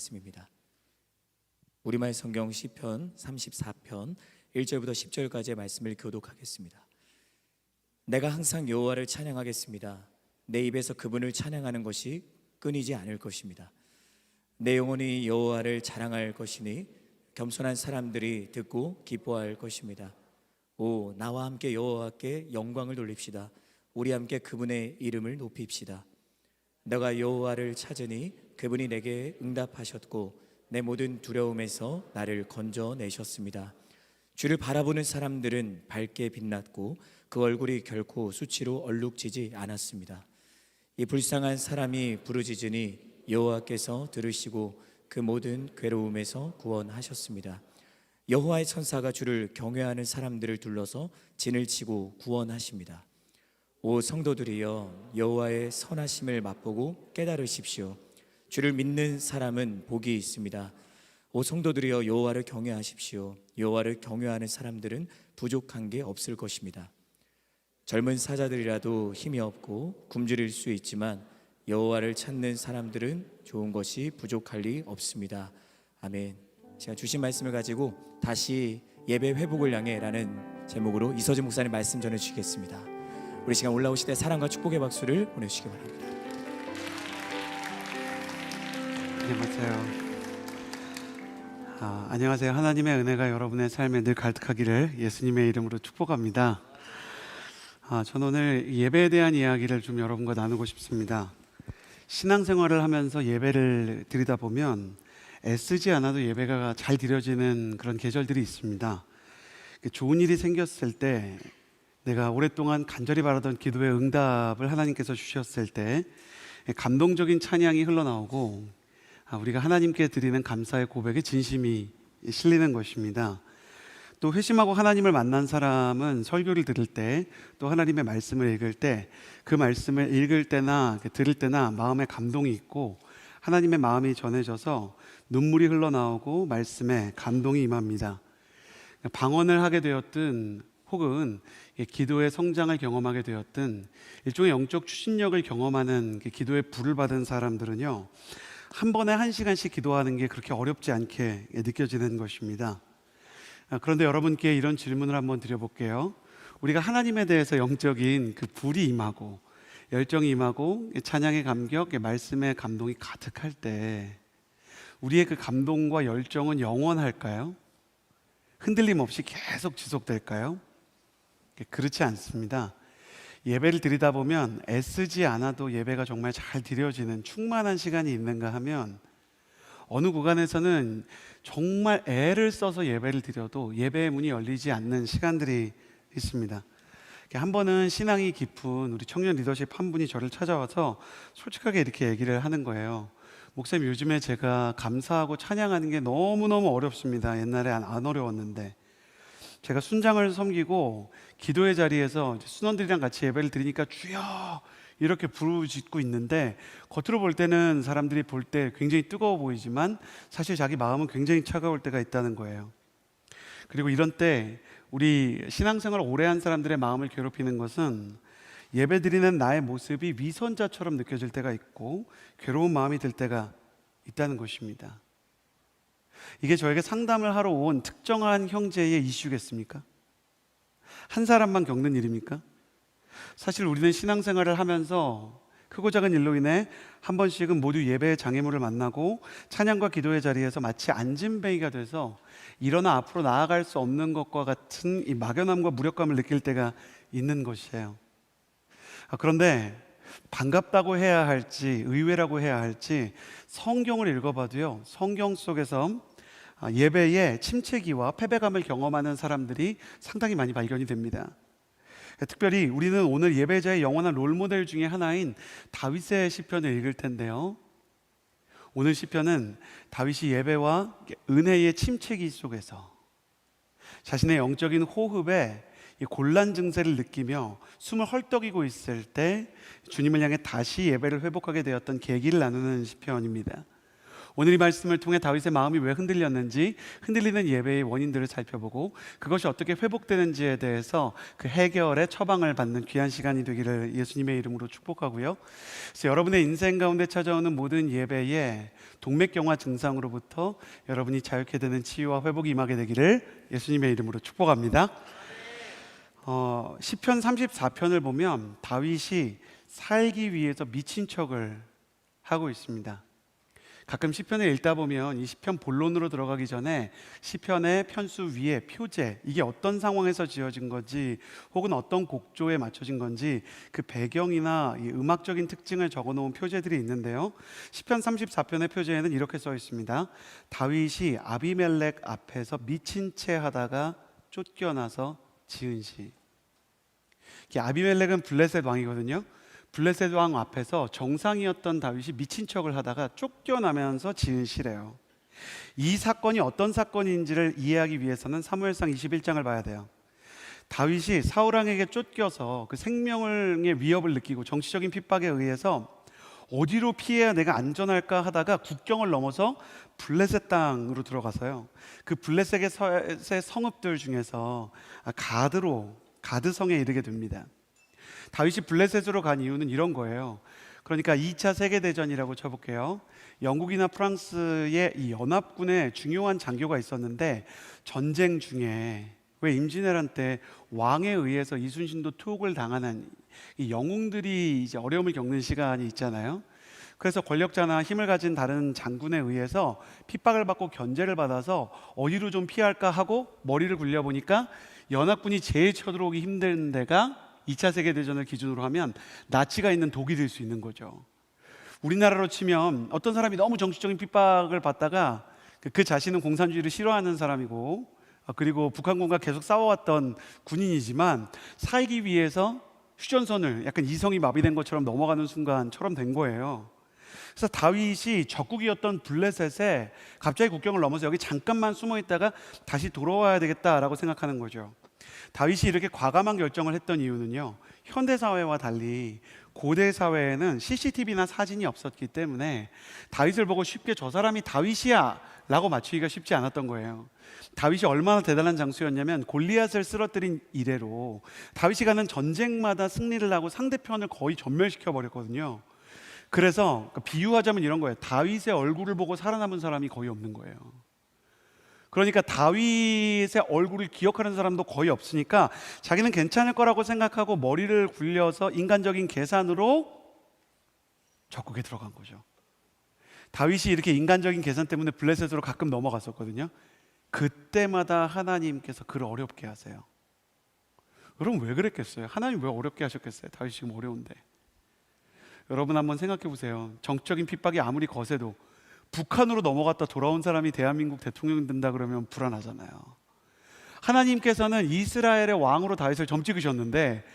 말씀입니다. 우리말 성경 시편 34편 1절부터 10절까지의 말씀을 교독하겠습니다. 내가 항상 여호와를 찬양하겠습니다. 내 입에서 그분을 찬양하는 것이 끊이지 않을 것입니다. 내 영혼이 여호와를 자랑할 것이니 겸손한 사람들이 듣고 기뻐할 것입니다. 오, 나와 함께 여호와께 영광을 돌립시다. 우리 함께 그분의 이름을 높입시다. 내가 여호와를 찾으니 그분이 내게 응답하셨고 내 모든 두려움에서 나를 건져내셨습니다. 주를 바라보는 사람들은 밝게 빛났고 그 얼굴이 결코 수치로 얼룩지지 않았습니다. 이 불쌍한 사람이 부르짖으니 여호와께서 들으시고 그 모든 괴로움에서 구원하셨습니다. 여호와의 천사가 주를 경외하는 사람들을 둘러서 진을 치고 구원하십니다. 오 성도들이여, 여호와의 선하심을 맛보고 깨달으십시오. 주를 믿는 사람은 복이 있습니다. 오 성도들이여, 여호와를 경외하십시오. 여호와를 경외하는 사람들은 부족한 게 없을 것입니다. 젊은 사자들이라도 힘이 없고 굶주릴 수 있지만 여호와를 찾는 사람들은 좋은 것이 부족할 리 없습니다. 아멘. 제가 주신 말씀을 가지고 다시 예배 회복을 향해 라는 제목으로 이서진 목사님 말씀 전해주시겠습니다. 우리 시간 올라오실 때 사랑과 축복의 박수를 보내주시기 바랍니다. 네, 맞아요. 안녕하세요. 하나님의 은혜가 여러분의 삶에 늘 가득하기를 예수님의 이름으로 축복합니다. 저는 오늘 예배에 대한 이야기를 좀 여러분과 나누고 싶습니다. 신앙생활을 하면서 예배를 드리다 보면 애쓰지 않아도 예배가 잘 드려지는 그런 계절들이 있습니다. 좋은 일이 생겼을 때, 내가 오랫동안 간절히 바라던 기도의 응답을 하나님께서 주셨을 때 감동적인 찬양이 흘러나오고 우리가 하나님께 드리는 감사의 고백에 진심이 실리는 것입니다. 또 회심하고 하나님을 만난 사람은 설교를 들을 때, 또 하나님의 말씀을 읽을 때, 그 말씀을 읽을 때나 들을 때나 마음에 감동이 있고 하나님의 마음이 전해져서 눈물이 흘러나오고 말씀에 감동이 임합니다. 방언을 하게 되었든 혹은 기도의 성장을 경험하게 되었든 일종의 영적 추진력을 경험하는 기도의 불을 받은 사람들은요, 한 번에 1시간씩 기도하는 게 그렇게 어렵지 않게 느껴지는 것입니다. 그런데 여러분께 이런 질문을 한번 드려볼게요. 우리가 하나님에 대해서 영적인 그 불이 임하고 열정이 임하고 찬양의 감격, 말씀의 감동이 가득할 때 우리의 그 감동과 열정은 영원할까요? 흔들림 없이 계속 지속될까요? 그렇지 않습니다. 예배를 드리다 보면 애쓰지 않아도 예배가 정말 잘 드려지는 충만한 시간이 있는가 하면 어느 구간에서는 정말 애를 써서 예배를 드려도 예배의 문이 열리지 않는 시간들이 있습니다. 한 번은 신앙이 깊은 우리 청년 리더십 한 분이 저를 찾아와서 솔직하게 이렇게 얘기를 하는 거예요. 목사님, 요즘에 제가 감사하고 찬양하는 게 너무너무 어렵습니다. 옛날에 안 어려웠는데 제가 순장을 섬기고 기도의 자리에서 순원들이랑 같이 예배를 드리니까 주여 이렇게 부르짖고 있는데 겉으로 볼 때는 사람들이 볼 때 굉장히 뜨거워 보이지만 사실 자기 마음은 굉장히 차가울 때가 있다는 거예요. 그리고 이런 때 우리 신앙생활을 오래 한 사람들의 마음을 괴롭히는 것은 예배 드리는 나의 모습이 위선자처럼 느껴질 때가 있고 괴로운 마음이 들 때가 있다는 것입니다. 이게 저에게 상담을 하러 온 특정한 형제의 이슈겠습니까? 한 사람만 겪는 일입니까? 사실 우리는 신앙생활을 하면서 크고 작은 일로 인해 한 번씩은 모두 예배의 장애물을 만나고 찬양과 기도의 자리에서 마치 앉은뱅이가 돼서 일어나 앞으로 나아갈 수 없는 것과 같은 이 막연함과 무력감을 느낄 때가 있는 것이에요. 그런데 반갑다고 해야 할지 의외라고 해야 할지 성경을 읽어봐도요, 성경 속에서 예배의 침체기와 패배감을 경험하는 사람들이 상당히 많이 발견이 됩니다. 특별히 우리는 오늘 예배자의 영원한 롤모델 중에 하나인 다윗의 시편을 읽을 텐데요, 오늘 시편은 다윗이 예배와 은혜의 침체기 속에서 자신의 영적인 호흡에 곤란 증세를 느끼며 숨을 헐떡이고 있을 때 주님을 향해 다시 예배를 회복하게 되었던 계기를 나누는 시편입니다. 오늘 이 말씀을 통해 다윗의 마음이 왜 흔들렸는지, 흔들리는 예배의 원인들을 살펴보고 그것이 어떻게 회복되는지에 대해서 그 해결의 처방을 받는 귀한 시간이 되기를 예수님의 이름으로 축복하고요. 그래서 여러분의 인생 가운데 찾아오는 모든 예배에 동맥경화 증상으로부터 여러분이 자유케 되는 치유와 회복이 임하게 되기를 예수님의 이름으로 축복합니다. 시편 34편을 보면 다윗이 살기 위해서 미친 척을 하고 있습니다. 가끔 시편을 읽다 보면 이 시편 본론으로 들어가기 전에 시편의 편수 위에 표제, 이게 어떤 상황에서 지어진 건지 혹은 어떤 곡조에 맞춰진 건지 그 배경이나 이 음악적인 특징을 적어놓은 표제들이 있는데요, 시편 34편의 표제에는 이렇게 써 있습니다. 다윗이 아비멜렉 앞에서 미친 채 하다가 쫓겨나서 지은 시. 아비멜렉은 블레셋 왕이거든요. 블레셋 왕 앞에서 정상이었던 다윗이 미친 척을 하다가 쫓겨나면서 지은 시래요. 이 사건이 어떤 사건인지를 이해하기 위해서는 사무엘상 21장을 봐야 돼요. 다윗이 사울 왕에게 쫓겨서 그 생명의 위협을 느끼고 정치적인 핍박에 의해서 어디로 피해야 내가 안전할까 하다가 국경을 넘어서 블레셋 땅으로 들어가서요, 그 블레셋의 성읍들 중에서 가드성에 이르게 됩니다. 다윗이 블레셋으로 간 이유는 이런 거예요. 그러니까 2차 세계대전이라고 쳐볼게요. 영국이나 프랑스의 이 연합군에 중요한 장교가 있었는데, 전쟁 중에 왜 임진왜란 때 왕에 의해서 이순신도 투옥을 당하는 이 영웅들이 이제 어려움을 겪는 시간이 있잖아요. 그래서 권력자나 힘을 가진 다른 장군에 의해서 핍박을 받고 견제를 받아서 어디로 좀 피할까 하고 머리를 굴려보니까 연합군이 제일 쳐들어오기 힘든 데가 2차 세계대전을 기준으로 하면 나치가 있는 독일일 수 있는 거죠. 우리나라로 치면 어떤 사람이 너무 정치적인 핍박을 받다가 그 자신은 공산주의를 싫어하는 사람이고, 그리고 북한군과 계속 싸워왔던 군인이지만 살기 위해서 휴전선을 약간 이성이 마비된 것처럼 넘어가는 순간처럼 된 거예요. 그래서 다윗이 적국이었던 블레셋에 갑자기 국경을 넘어서 여기 잠깐만 숨어 있다가 다시 돌아와야 되겠다라고 생각하는 거죠. 다윗이 이렇게 과감한 결정을 했던 이유는요, 현대 사회와 달리 고대 사회에는 CCTV나 사진이 없었기 때문에 다윗을 보고 쉽게 저 사람이 다윗이야 라고 맞추기가 쉽지 않았던 거예요. 다윗이 얼마나 대단한 장수였냐면 골리앗을 쓰러뜨린 이래로 다윗이 가는 전쟁마다 승리를 하고 상대편을 거의 전멸시켜 버렸거든요. 그래서 비유하자면 이런 거예요. 다윗의 얼굴을 보고 살아남은 사람이 거의 없는 거예요. 그러니까 다윗의 얼굴을 기억하는 사람도 거의 없으니까 자기는 괜찮을 거라고 생각하고 머리를 굴려서 인간적인 계산으로 적국에 들어간 거죠. 다윗이 이렇게 인간적인 계산 때문에 블레셋으로 가끔 넘어갔었거든요. 그때마다 하나님께서 그를 어렵게 하세요. 여러분 왜 그랬겠어요? 하나님 왜 어렵게 하셨겠어요? 다윗이 지금 어려운데. 여러분 한번 생각해 보세요. 정적인 핍박이 아무리 거세도 북한으로 넘어갔다 돌아온 사람이 대한민국 대통령 된다 그러면 불안하잖아요. 하나님께서는 이스라엘의 왕으로 다윗을 점 찍으셨는데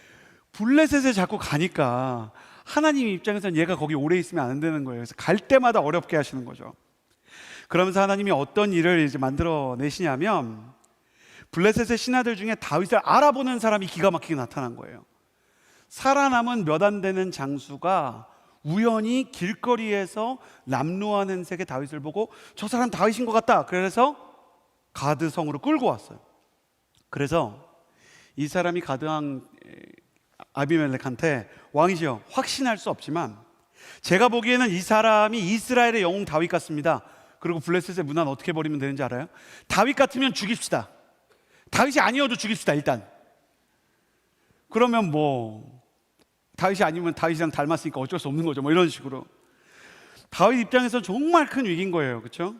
블레셋에 자꾸 가니까 하나님 입장에서는 얘가 거기 오래 있으면 안 되는 거예요. 그래서 갈 때마다 어렵게 하시는 거죠. 그러면서 하나님이 어떤 일을 이제 만들어내시냐면, 블레셋의 신하들 중에 다윗을 알아보는 사람이 기가 막히게 나타난 거예요. 살아남은 몇 안 되는 장수가 우연히 길거리에서 남루하는 색의 다윗을 보고 저 사람 다윗인 것 같다. 그래서 가드 성으로 끌고 왔어요. 그래서 이 사람이 가드왕 아비멜렉한테, 왕이시여, 확신할 수 없지만 제가 보기에는 이 사람이 이스라엘의 영웅 다윗 같습니다. 그리고 블레셋의 문화는 어떻게 버리면 되는지 알아요? 다윗 같으면 죽입시다. 다윗이 아니어도 죽입시다. 일단 그러면 뭐 다윗이 아니면 다윗이랑 닮았으니까 어쩔 수 없는 거죠. 뭐 이런 식으로. 다윗 입장에서 정말 큰 위기인 거예요. 그렇죠?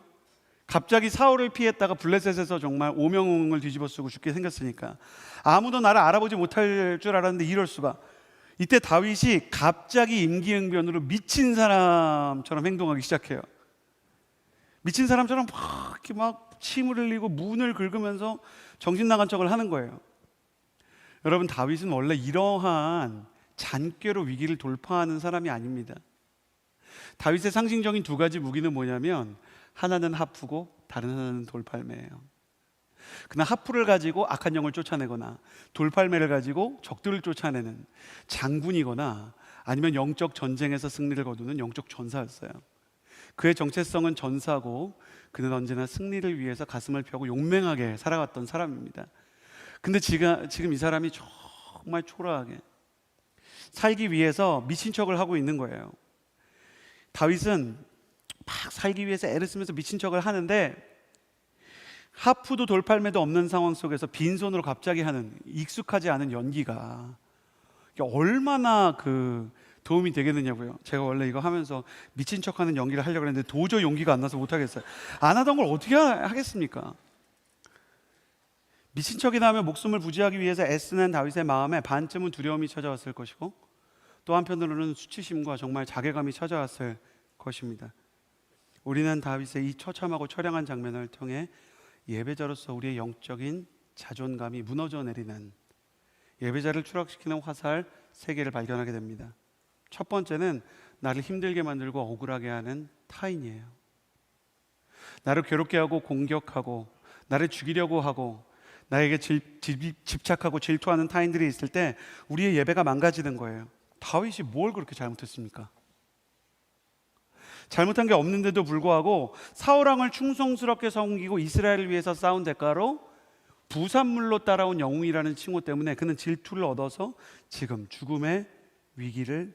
갑자기 사울을 피했다가 블레셋에서 정말 오명을 뒤집어 쓰고 죽게 생겼으니까 아무도 나를 알아보지 못할 줄 알았는데 이럴 수가. 이때 다윗이 갑자기 임기응변으로 미친 사람처럼 행동하기 시작해요. 미친 사람처럼 막 침을 흘리고 문을 긁으면서 정신 나간 척을 하는 거예요. 여러분, 다윗은 원래 이러한 잔꾀로 위기를 돌파하는 사람이 아닙니다. 다윗의 상징적인 두 가지 무기는 뭐냐면, 하나는 하프고 다른 하나는 돌팔매예요. 그냥 하프를 가지고 악한 영을 쫓아내거나 돌팔매를 가지고 적들을 쫓아내는 장군이거나 아니면 영적 전쟁에서 승리를 거두는 영적 전사였어요. 그의 정체성은 전사고 그는 언제나 승리를 위해서 가슴을 펴고 용맹하게 살아갔던 사람입니다. 근데 지금 이 사람이 정말 초라하게 살기 위해서 미친 척을 하고 있는 거예요. 다윗은 막 살기 위해서 애를 쓰면서 미친 척을 하는데 하프도 돌팔매도 없는 상황 속에서 빈손으로 갑자기 하는 익숙하지 않은 연기가 얼마나 도움이 되겠느냐고요. 제가 원래 이거 하면서 미친 척하는 연기를 하려고 했는데 도저히 용기가 안 나서 못 하겠어요. 안 하던 걸 어떻게 하겠습니까? 미친 척이나 하며 목숨을 부지하기 위해서 애쓰는 다윗의 마음에 반쯤은 두려움이 찾아왔을 것이고 또 한편으로는 수치심과 정말 자괴감이 찾아왔을 것입니다. 우리는 다윗의 이 처참하고 처량한 장면을 통해 예배자로서 우리의 영적인 자존감이 무너져 내리는 예배자를 추락시키는 화살 3개를 발견하게 됩니다. 첫 번째는 나를 힘들게 만들고 억울하게 하는 타인이에요. 나를 괴롭게 하고 공격하고 나를 죽이려고 하고 나에게 집착하고 질투하는 타인들이 있을 때 우리의 예배가 망가지는 거예요. 다윗이 뭘 그렇게 잘못했습니까? 잘못한 게 없는데도 불구하고 사울왕을 충성스럽게 섬기고 이스라엘을 위해서 싸운 대가로 부산물로 따라온 영웅이라는 칭호 때문에 그는 질투를 얻어서 지금 죽음의 위기를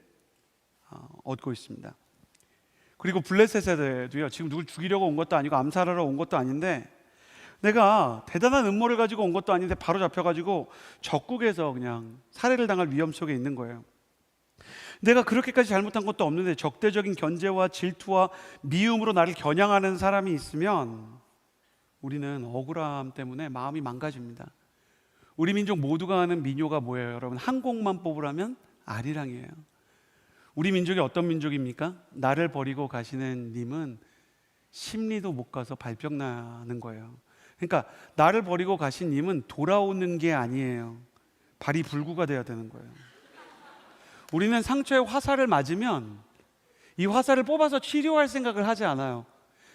얻고 있습니다. 그리고 블레셋에도요, 지금 누굴 죽이려고 온 것도 아니고 암살하러 온 것도 아닌데 내가 대단한 음모를 가지고 온 것도 아닌데 바로 잡혀가지고 적국에서 그냥 살해를 당할 위험 속에 있는 거예요. 내가 그렇게까지 잘못한 것도 없는데 적대적인 견제와 질투와 미움으로 나를 겨냥하는 사람이 있으면 우리는 억울함 때문에 마음이 망가집니다. 우리 민족 모두가 아는 민요가 뭐예요? 여러분, 한 곡만 뽑으라면 아리랑이에요. 우리 민족이 어떤 민족입니까? 나를 버리고 가시는 님은 심리도 못 가서 발병 나는 거예요. 그러니까 나를 버리고 가신 님은 돌아오는 게 아니에요. 발이 불구가 돼야 되는 거예요. 우리는 상처에 화살을 맞으면 이 화살을 뽑아서 치료할 생각을 하지 않아요.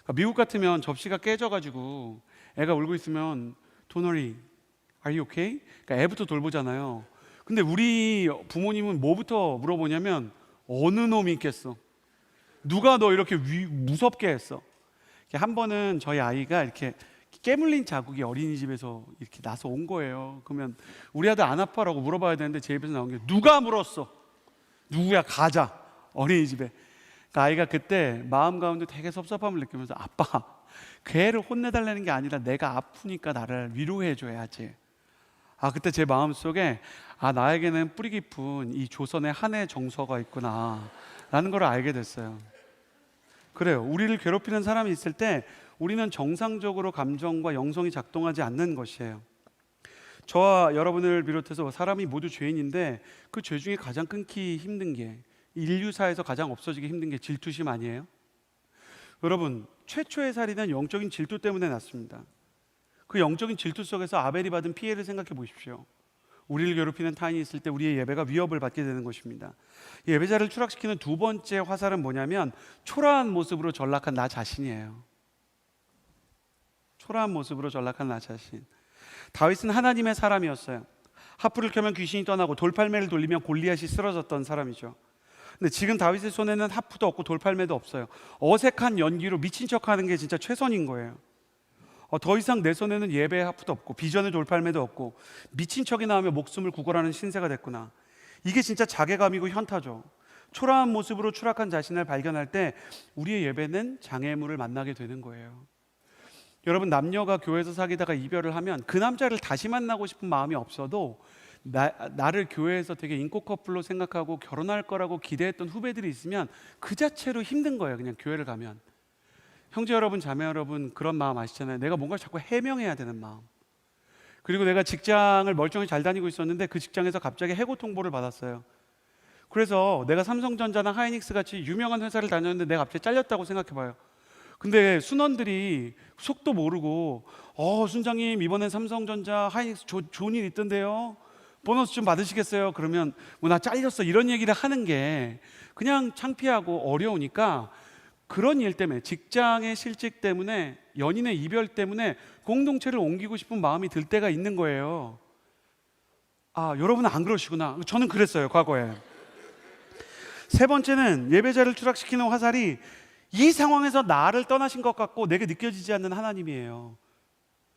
그러니까 미국 같으면 접시가 깨져가지고 애가 울고 있으면 Don't worry, are you okay? 그러니까 애부터 돌보잖아요. 근데 우리 부모님은 뭐부터 물어보냐면 어느 놈이 있겠어? 누가 너 이렇게 무섭게 했어? 한 번은 저희 아이가 이렇게 깨물린 자국이 어린이집에서 이렇게 나서 온 거예요. 그러면 우리 아들 안 아파라고 물어봐야 되는데 제 입에서 나온 게 누가 물었어? 누구야? 가자 어린이집에. 그러니까 아이가 그때 마음 가운데 되게 섭섭함을 느끼면서 아빠, 그 애를 혼내달라는 게 아니라 내가 아프니까 나를 위로해줘야지. 그때 제 마음속에 나에게는 뿌리 깊은 이 조선의 한의 정서가 있구나 라는 걸 알게 됐어요. 그래요. 우리를 괴롭히는 사람이 있을 때 우리는 정상적으로 감정과 영성이 작동하지 않는 것이에요. 저와 여러분을 비롯해서 사람이 모두 죄인인데 그 죄 중에 가장 끊기 힘든 게, 인류사에서 가장 없어지기 힘든 게 질투심 아니에요? 여러분, 최초의 살인은 영적인 질투 때문에 났습니다. 그 영적인 질투 속에서 아벨이 받은 피해를 생각해 보십시오. 우리를 괴롭히는 타인이 있을 때 우리의 예배가 위협을 받게 되는 것입니다. 예배자를 추락시키는 두 번째 화살은 뭐냐면 초라한 모습으로 전락한 나 자신이에요. 초라한 모습으로 전락한 나 자신. 다윗은 하나님의 사람이었어요. 하프를 켜면 귀신이 떠나고 돌팔매를 돌리면 골리앗이 쓰러졌던 사람이죠. 근데 지금 다윗의 손에는 하프도 없고 돌팔매도 없어요. 어색한 연기로 미친 척하는 게 진짜 최선인 거예요. 더 이상 내 손에는 예배의 하프도 없고 비전의 돌팔매도 없고 미친 척이나 하며 목숨을 구걸하는 신세가 됐구나. 이게 진짜 자괴감이고 현타죠. 초라한 모습으로 추락한 자신을 발견할 때 우리의 예배는 장애물을 만나게 되는 거예요. 여러분, 남녀가 교회에서 사귀다가 이별을 하면 그 남자를 다시 만나고 싶은 마음이 없어도 나를 교회에서 되게 인기 커플로 생각하고 결혼할 거라고 기대했던 후배들이 있으면 그 자체로 힘든 거예요. 그냥 교회를 가면. 형제 여러분, 자매 여러분, 그런 마음 아시잖아요. 내가 뭔가 자꾸 해명해야 되는 마음. 그리고 내가 직장을 멀쩡히 잘 다니고 있었는데 그 직장에서 갑자기 해고 통보를 받았어요. 그래서 내가 삼성전자나 하이닉스 같이 유명한 회사를 다녔는데 내가 갑자기 잘렸다고 생각해봐요. 근데 순원들이 속도 모르고 순장님, 이번엔 삼성전자 하이닉스 좋은 일 있던데요, 보너스 좀 받으시겠어요? 그러면 나 잘렸어 이런 얘기를 하는 게 그냥 창피하고 어려우니까 그런 일 때문에, 직장의 실직 때문에, 연인의 이별 때문에 공동체를 옮기고 싶은 마음이 들 때가 있는 거예요. 여러분은 안 그러시구나. 저는 그랬어요, 과거에. 세 번째는 예배자를 추락시키는 화살이 이 상황에서 나를 떠나신 것 같고 내게 느껴지지 않는 하나님이에요.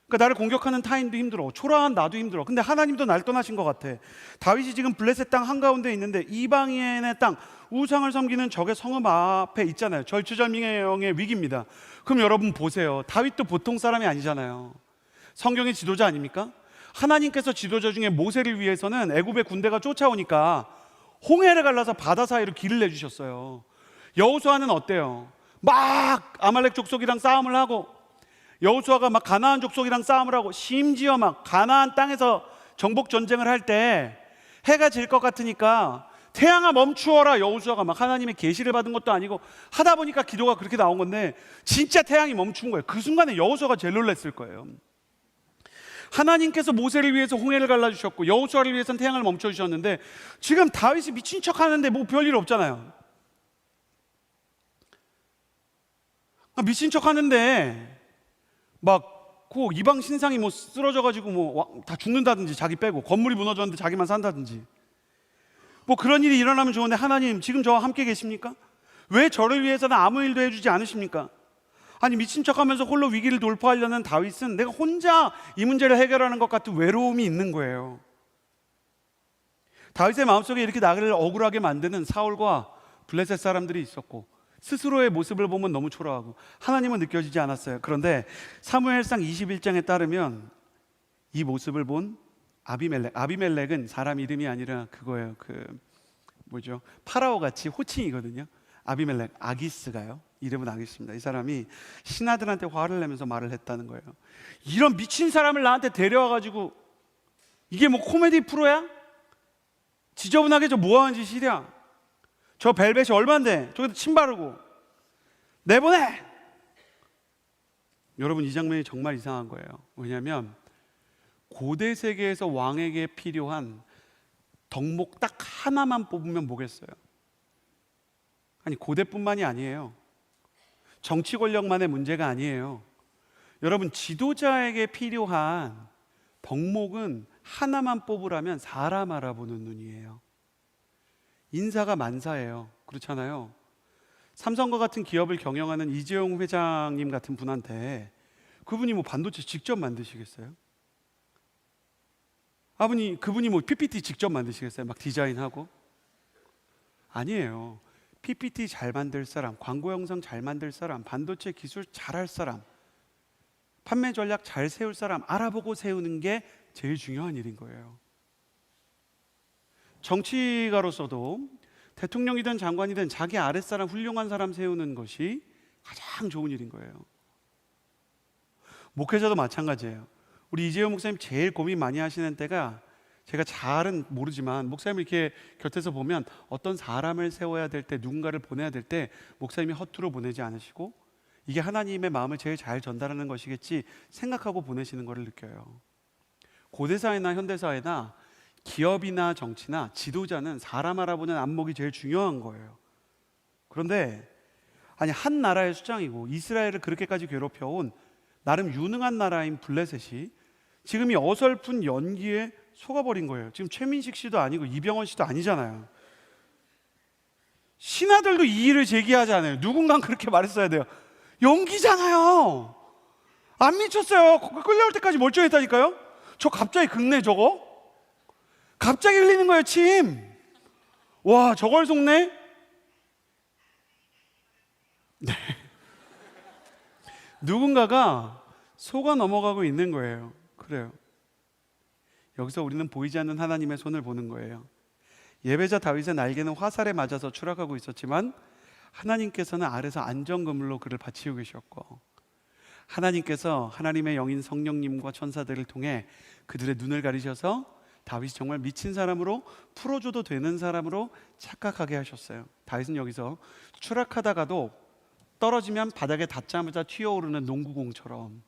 그러니까 나를 공격하는 타인도 힘들어, 초라한 나도 힘들어. 근데 하나님도 날 떠나신 것 같아. 다윗이 지금 블레셋 땅 한가운데 있는데 이방인의 땅, 우상을 섬기는 적의 성읍 앞에 있잖아요. 절체절명의 위기입니다. 그럼 여러분 보세요. 다윗도 보통 사람이 아니잖아요. 성경의 지도자 아닙니까? 하나님께서 지도자 중에 모세를 위해서는 애굽의 군대가 쫓아오니까 홍해를 갈라서 바다 사이로 길을 내주셨어요. 여호수아는 어때요? 막 아말렉 족속이랑 싸움을 하고, 여호수아가 막 가나안 족속이랑 싸움을 하고, 심지어 막 가나안 땅에서 정복 전쟁을 할 때 해가 질 것 같으니까 태양아 멈추어라, 여호수아가 막 하나님의 계시를 받은 것도 아니고 하다 보니까 기도가 그렇게 나온 건데 진짜 태양이 멈춘 거예요. 그 순간에 여호수아가 제일 놀랐을 거예요. 하나님께서 모세를 위해서 홍해를 갈라주셨고 여호수아를 위해서는 태양을 멈춰주셨는데 지금 다윗이 미친 척 하는데 뭐 별일 없잖아요. 미친 척 하는데 막 그 이방 신상이 뭐 쓰러져가지고 뭐 다 죽는다든지, 자기 빼고 건물이 무너졌는데 자기만 산다든지, 뭐 그런 일이 일어나면 좋은데 하나님 지금 저와 함께 계십니까? 왜 저를 위해서는 아무 일도 해주지 않으십니까? 아니 미친 척하면서 홀로 위기를 돌파하려는 다윗은 내가 혼자 이 문제를 해결하는 것 같은 외로움이 있는 거예요. 다윗의 마음속에 이렇게 나를 억울하게 만드는 사울과 블레셋 사람들이 있었고 스스로의 모습을 보면 너무 초라하고 하나님은 느껴지지 않았어요. 그런데 사무엘상 21장에 따르면 이 모습을 본 아비멜렉은 사람 이름이 아니라 그거예요. 파라오 같이 호칭이거든요. 아비멜렉, 아기스가요. 이름은 아기스입니다. 이 사람이 신하들한테 화를 내면서 말을 했다는 거예요. 이런 미친 사람을 나한테 데려와가지고 이게 뭐 코미디 프로야? 지저분하게 저 뭐하는 짓이랴? 저 벨벳이 얼만데 저기다 침 바르고 내보내! 여러분 이 장면이 정말 이상한 거예요. 왜냐하면 고대 세계에서 왕에게 필요한 덕목 딱 하나만 뽑으면 뭐겠어요? 아니 고대뿐만이 아니에요. 정치 권력만의 문제가 아니에요. 여러분 지도자에게 필요한 덕목은 하나만 뽑으라면 사람 알아보는 눈이에요. 인사가 만사예요. 그렇잖아요. 삼성과 같은 기업을 경영하는 이재용 회장님 같은 분한테 그분이 뭐 반도체 직접 만드시겠어요? 그분이 뭐 PPT 직접 만드시겠어요? 막 디자인하고? 아니에요. PPT 잘 만들 사람, 광고 영상 잘 만들 사람, 반도체 기술 잘할 사람, 판매 전략 잘 세울 사람 알아보고 세우는 게 제일 중요한 일인 거예요. 정치가로서도 대통령이든 장관이든 자기 아랫사람 훌륭한 사람 세우는 것이 가장 좋은 일인 거예요. 목회자도 마찬가지예요. 우리 이재용 목사님 제일 고민 많이 하시는 때가, 제가 잘은 모르지만 목사님 이렇게 곁에서 보면 어떤 사람을 세워야 될 때, 누군가를 보내야 될 때 목사님이 허투루 보내지 않으시고 이게 하나님의 마음을 제일 잘 전달하는 것이겠지 생각하고 보내시는 것을 느껴요. 고대사회나 현대사회나 기업이나 정치나 지도자는 사람 알아보는 안목이 제일 중요한 거예요. 그런데 한 나라의 수장이고 이스라엘을 그렇게까지 괴롭혀온 나름 유능한 나라인 블레셋이 지금 이 어설픈 연기에 속아버린 거예요. 지금 최민식 씨도 아니고 이병헌 씨도 아니잖아요. 신하들도 이의를 제기하잖아요. 누군가는 그렇게 말했어야 돼요. 연기잖아요. 안 미쳤어요. 끌려올 때까지 멀쩡했다니까요. 저 갑자기 긁네 저거. 갑자기 흘리는 거예요, 침. 와, 저걸 속네? 네. 누군가가 속아 넘어가고 있는 거예요. 그래요. 여기서 우리는 보이지 않는 하나님의 손을 보는 거예요. 예배자 다윗의 날개는 화살에 맞아서 추락하고 있었지만 하나님께서는 아래서 안전그물로 그를 받치고 계셨고, 하나님께서 하나님의 영인 성령님과 천사들을 통해 그들의 눈을 가리셔서 다윗이 정말 미친 사람으로, 풀어줘도 되는 사람으로 착각하게 하셨어요. 다윗은 여기서 추락하다가도 떨어지면 바닥에 닿자마자 튀어오르는 농구공처럼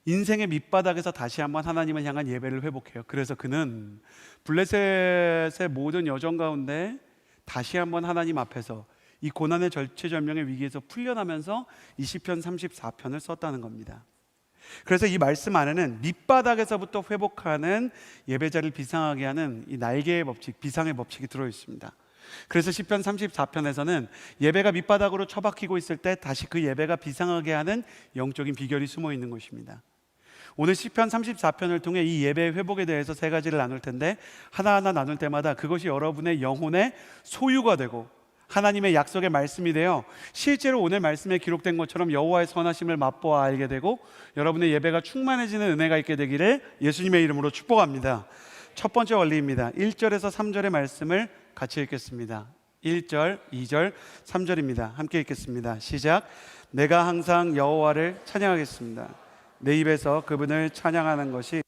인생의 밑바닥에서 다시 한번 하나님을 향한 예배를 회복해요. 그래서 그는 블레셋의 모든 여정 가운데 다시 한번 하나님 앞에서 이 고난의 절체절명의 위기에서 풀려나면서 이 시편 34편을 썼다는 겁니다. 그래서 이 말씀 안에는 밑바닥에서부터 회복하는 예배자를 비상하게 하는 이 날개의 법칙, 비상의 법칙이 들어있습니다. 그래서 시편 34편에서는 예배가 밑바닥으로 처박히고 있을 때 다시 그 예배가 비상하게 하는 영적인 비결이 숨어 있는 것입니다. 오늘 시편 34편을 통해 이 예배의 회복에 대해서 세 가지를 나눌 텐데, 하나하나 나눌 때마다 그것이 여러분의 영혼의 소유가 되고 하나님의 약속의 말씀이 되어 실제로 오늘 말씀에 기록된 것처럼 여호와의 선하심을 맛보아 알게 되고 여러분의 예배가 충만해지는 은혜가 있게 되기를 예수님의 이름으로 축복합니다. 첫 번째 원리입니다. 1절에서 3절의 말씀을 같이 읽겠습니다. 1절, 2절, 3절입니다. 함께 읽겠습니다. 시작. 내가 항상 여호와를 찬양하겠습니다. 내 입에서 그분을 찬양하는 것이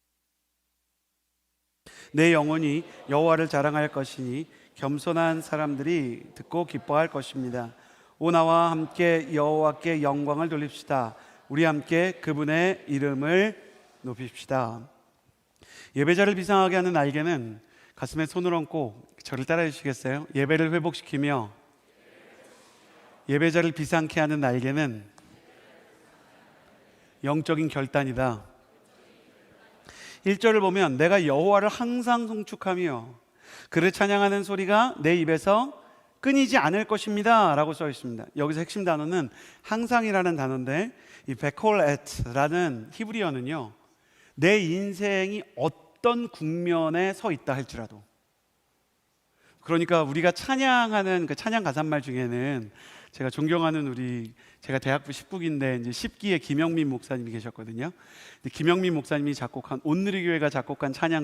내 영혼이 여호와를 자랑할 것이니 겸손한 사람들이 듣고 기뻐할 것입니다. 오 나와 함께 여호와께 영광을 돌립시다. 우리 함께 그분의 이름을 높입시다. 예배자를 비상하게 하는 날개는 가슴에 손을 얹고 저를 따라해 주시겠어요? 예배를 회복시키며 예배자를 비상케 하는 날개는 영적인 결단이다. 1절을 보면 내가 여호와를 항상 송축하며 그를 찬양하는 소리가 내 입에서 끊이지 않을 것입니다 라고 써 있습니다. 여기서 핵심 단어는 항상이라는 단어인데, 이 베콜엣라는 히브리어는요, 내 인생이 어떤 국면에 서 있다 할지라도, 그러니까 우리가 찬양하는 그 찬양 가사말 중에는 제가 존경하는 제가 대학부 10국인데 이제 10기에 김영민 목사님이 계셨거든요. 근데 김영민 목사님이 작곡한 온누리교회가 작곡한 찬양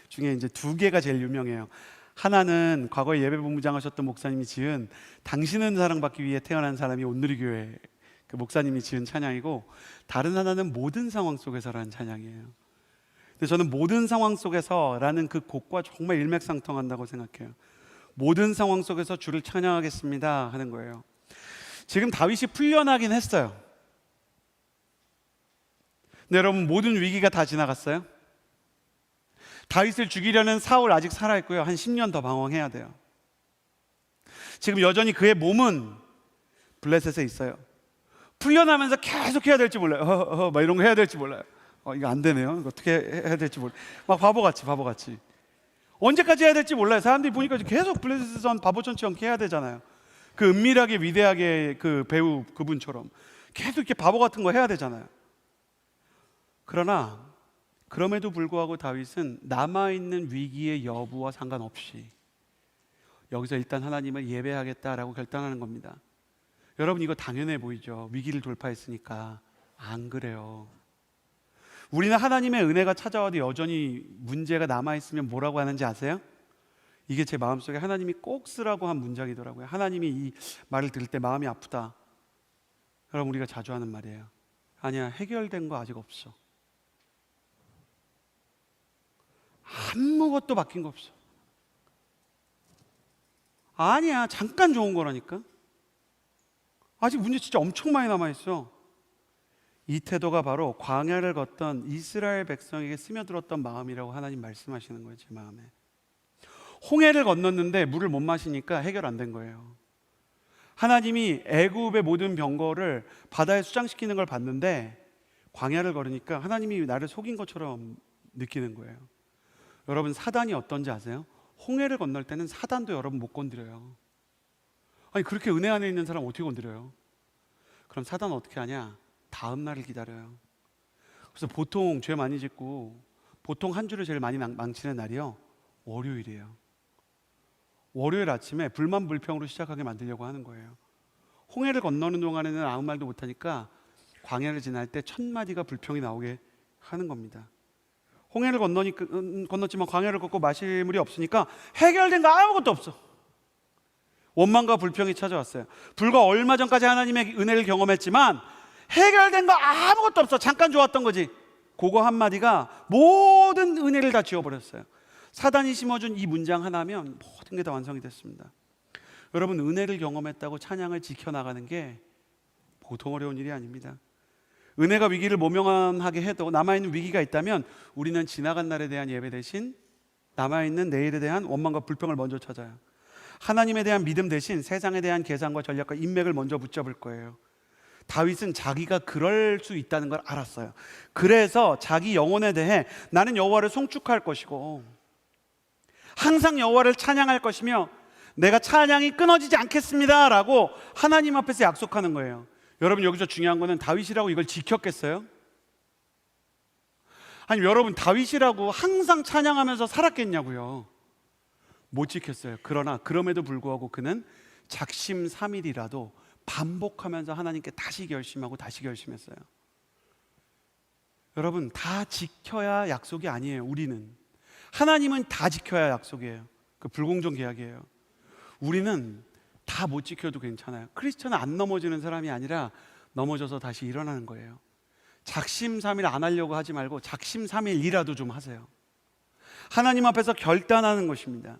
중에 이제 두 개가 제일 유명해요. 하나는 과거에 예배본부장 하셨던 목사님이 지은 당신은 사랑받기 위해 태어난 사람이 온누리교회 그 목사님이 지은 찬양이고, 다른 하나는 모든 상황 속에서라는 찬양이에요. 근데 저는 모든 상황 속에서라는 그 곡과 정말 일맥상통한다고 생각해요. 모든 상황 속에서 주를 찬양하겠습니다 하는 거예요. 지금 다윗이 풀려나긴 했어요. 근데 여러분, 모든 위기가 다 지나갔어요? 다윗을 죽이려는 사울 아직 살아있고요. 한 10년 더 방황해야 돼요. 지금 여전히 그의 몸은 블레셋에 있어요. 풀려나면서 계속 해야 될지 몰라요. 막 이런 거 해야 될지 몰라요. 이거 안 되네요. 이거 어떻게 해야 될지 몰라요. 막 바보같이. 언제까지 해야 될지 몰라요. 사람들이 보니까 계속 블레셋에서 바보천치 않게 해야 되잖아요. 그 은밀하게 위대하게 그 배우 그분처럼 계속 이렇게 바보 같은 거 해야 되잖아요. 그러나 그럼에도 불구하고 다윗은 남아있는 위기의 여부와 상관없이 여기서 일단 하나님을 예배하겠다라고 결단하는 겁니다. 여러분, 이거 당연해 보이죠? 위기를 돌파했으니까. 안 그래요. 우리는 하나님의 은혜가 찾아와도 여전히 문제가 남아있으면 뭐라고 하는지 아세요? 이게 제 마음속에 하나님이 꼭 쓰라고 한 문장이더라고요. 하나님이 이 말을 들을 때 마음이 아프다. 여러분, 우리가 자주 하는 말이에요. 아니야, 해결된 거 아직 없어. 아무것도 바뀐 거 없어. 아니야, 잠깐 좋은 거라니까. 아직 문제 진짜 엄청 많이 남아있어. 이 태도가 바로 광야를 걷던 이스라엘 백성에게 스며들었던 마음이라고 하나님 말씀하시는 거예요. 제 마음에. 홍해를 건넜는데 물을 못 마시니까 해결 안 된 거예요. 하나님이 애굽의 모든 병거를 바다에 수장시키는 걸 봤는데 광야를 걸으니까 하나님이 나를 속인 것처럼 느끼는 거예요. 여러분, 사단이 어떤지 아세요? 홍해를 건널 때는 사단도 여러분 못 건드려요. 아니, 그렇게 은혜 안에 있는 사람 어떻게 건드려요? 그럼 사단은 어떻게 하냐? 다음 날을 기다려요. 그래서 보통 죄 많이 짓고 보통 한 주를 제일 많이 망치는 날이요, 월요일이에요. 월요일 아침에 불만불평으로 시작하게 만들려고 하는 거예요. 홍해를 건너는 동안에는 아무 말도 못하니까 광야를 지날 때 1000마디가 불평이 나오게 하는 겁니다. 홍해를 건넜지만 광야를 걷고 마실 물이 없으니까 해결된 거 아무것도 없어. 원망과 불평이 찾아왔어요. 불과 얼마 전까지 하나님의 은혜를 경험했지만 해결된 거 아무것도 없어. 잠깐 좋았던 거지. 그거 한마디가 모든 은혜를 다 지워버렸어요. 사단이 심어준 이 문장 하나면 모든 게 다 완성이 됐습니다. 여러분, 은혜를 경험했다고 찬양을 지켜나가는 게 보통 어려운 일이 아닙니다. 은혜가 위기를 모면하게 해도 남아있는 위기가 있다면 우리는 지나간 날에 대한 예배 대신 남아있는 내일에 대한 원망과 불평을 먼저 찾아요. 하나님에 대한 믿음 대신 세상에 대한 계산과 전략과 인맥을 먼저 붙잡을 거예요. 다윗은 자기가 그럴 수 있다는 걸 알았어요. 그래서 자기 영혼에 대해 나는 여호와를 송축할 것이고 항상 여호와를 찬양할 것이며 내가 찬양이 끊어지지 않겠습니다라고 하나님 앞에서 약속하는 거예요. 여러분, 여기서 중요한 거는 다윗이라고 이걸 지켰겠어요? 아니, 여러분, 다윗이라고 항상 찬양하면서 살았겠냐고요? 못 지켰어요. 그러나 그럼에도 불구하고 그는 작심삼일이라도 반복하면서 하나님께 다시 결심하고 다시 결심했어요. 여러분, 다 지켜야 약속이 아니에요. 우리는, 하나님은 다 지켜야 약속이에요. 그 불공정 계약이에요. 우리는 다 못 지켜도 괜찮아요. 크리스천은 안 넘어지는 사람이 아니라 넘어져서 다시 일어나는 거예요. 작심삼일 안 하려고 하지 말고 작심삼일이라도 좀 하세요. 하나님 앞에서 결단하는 것입니다.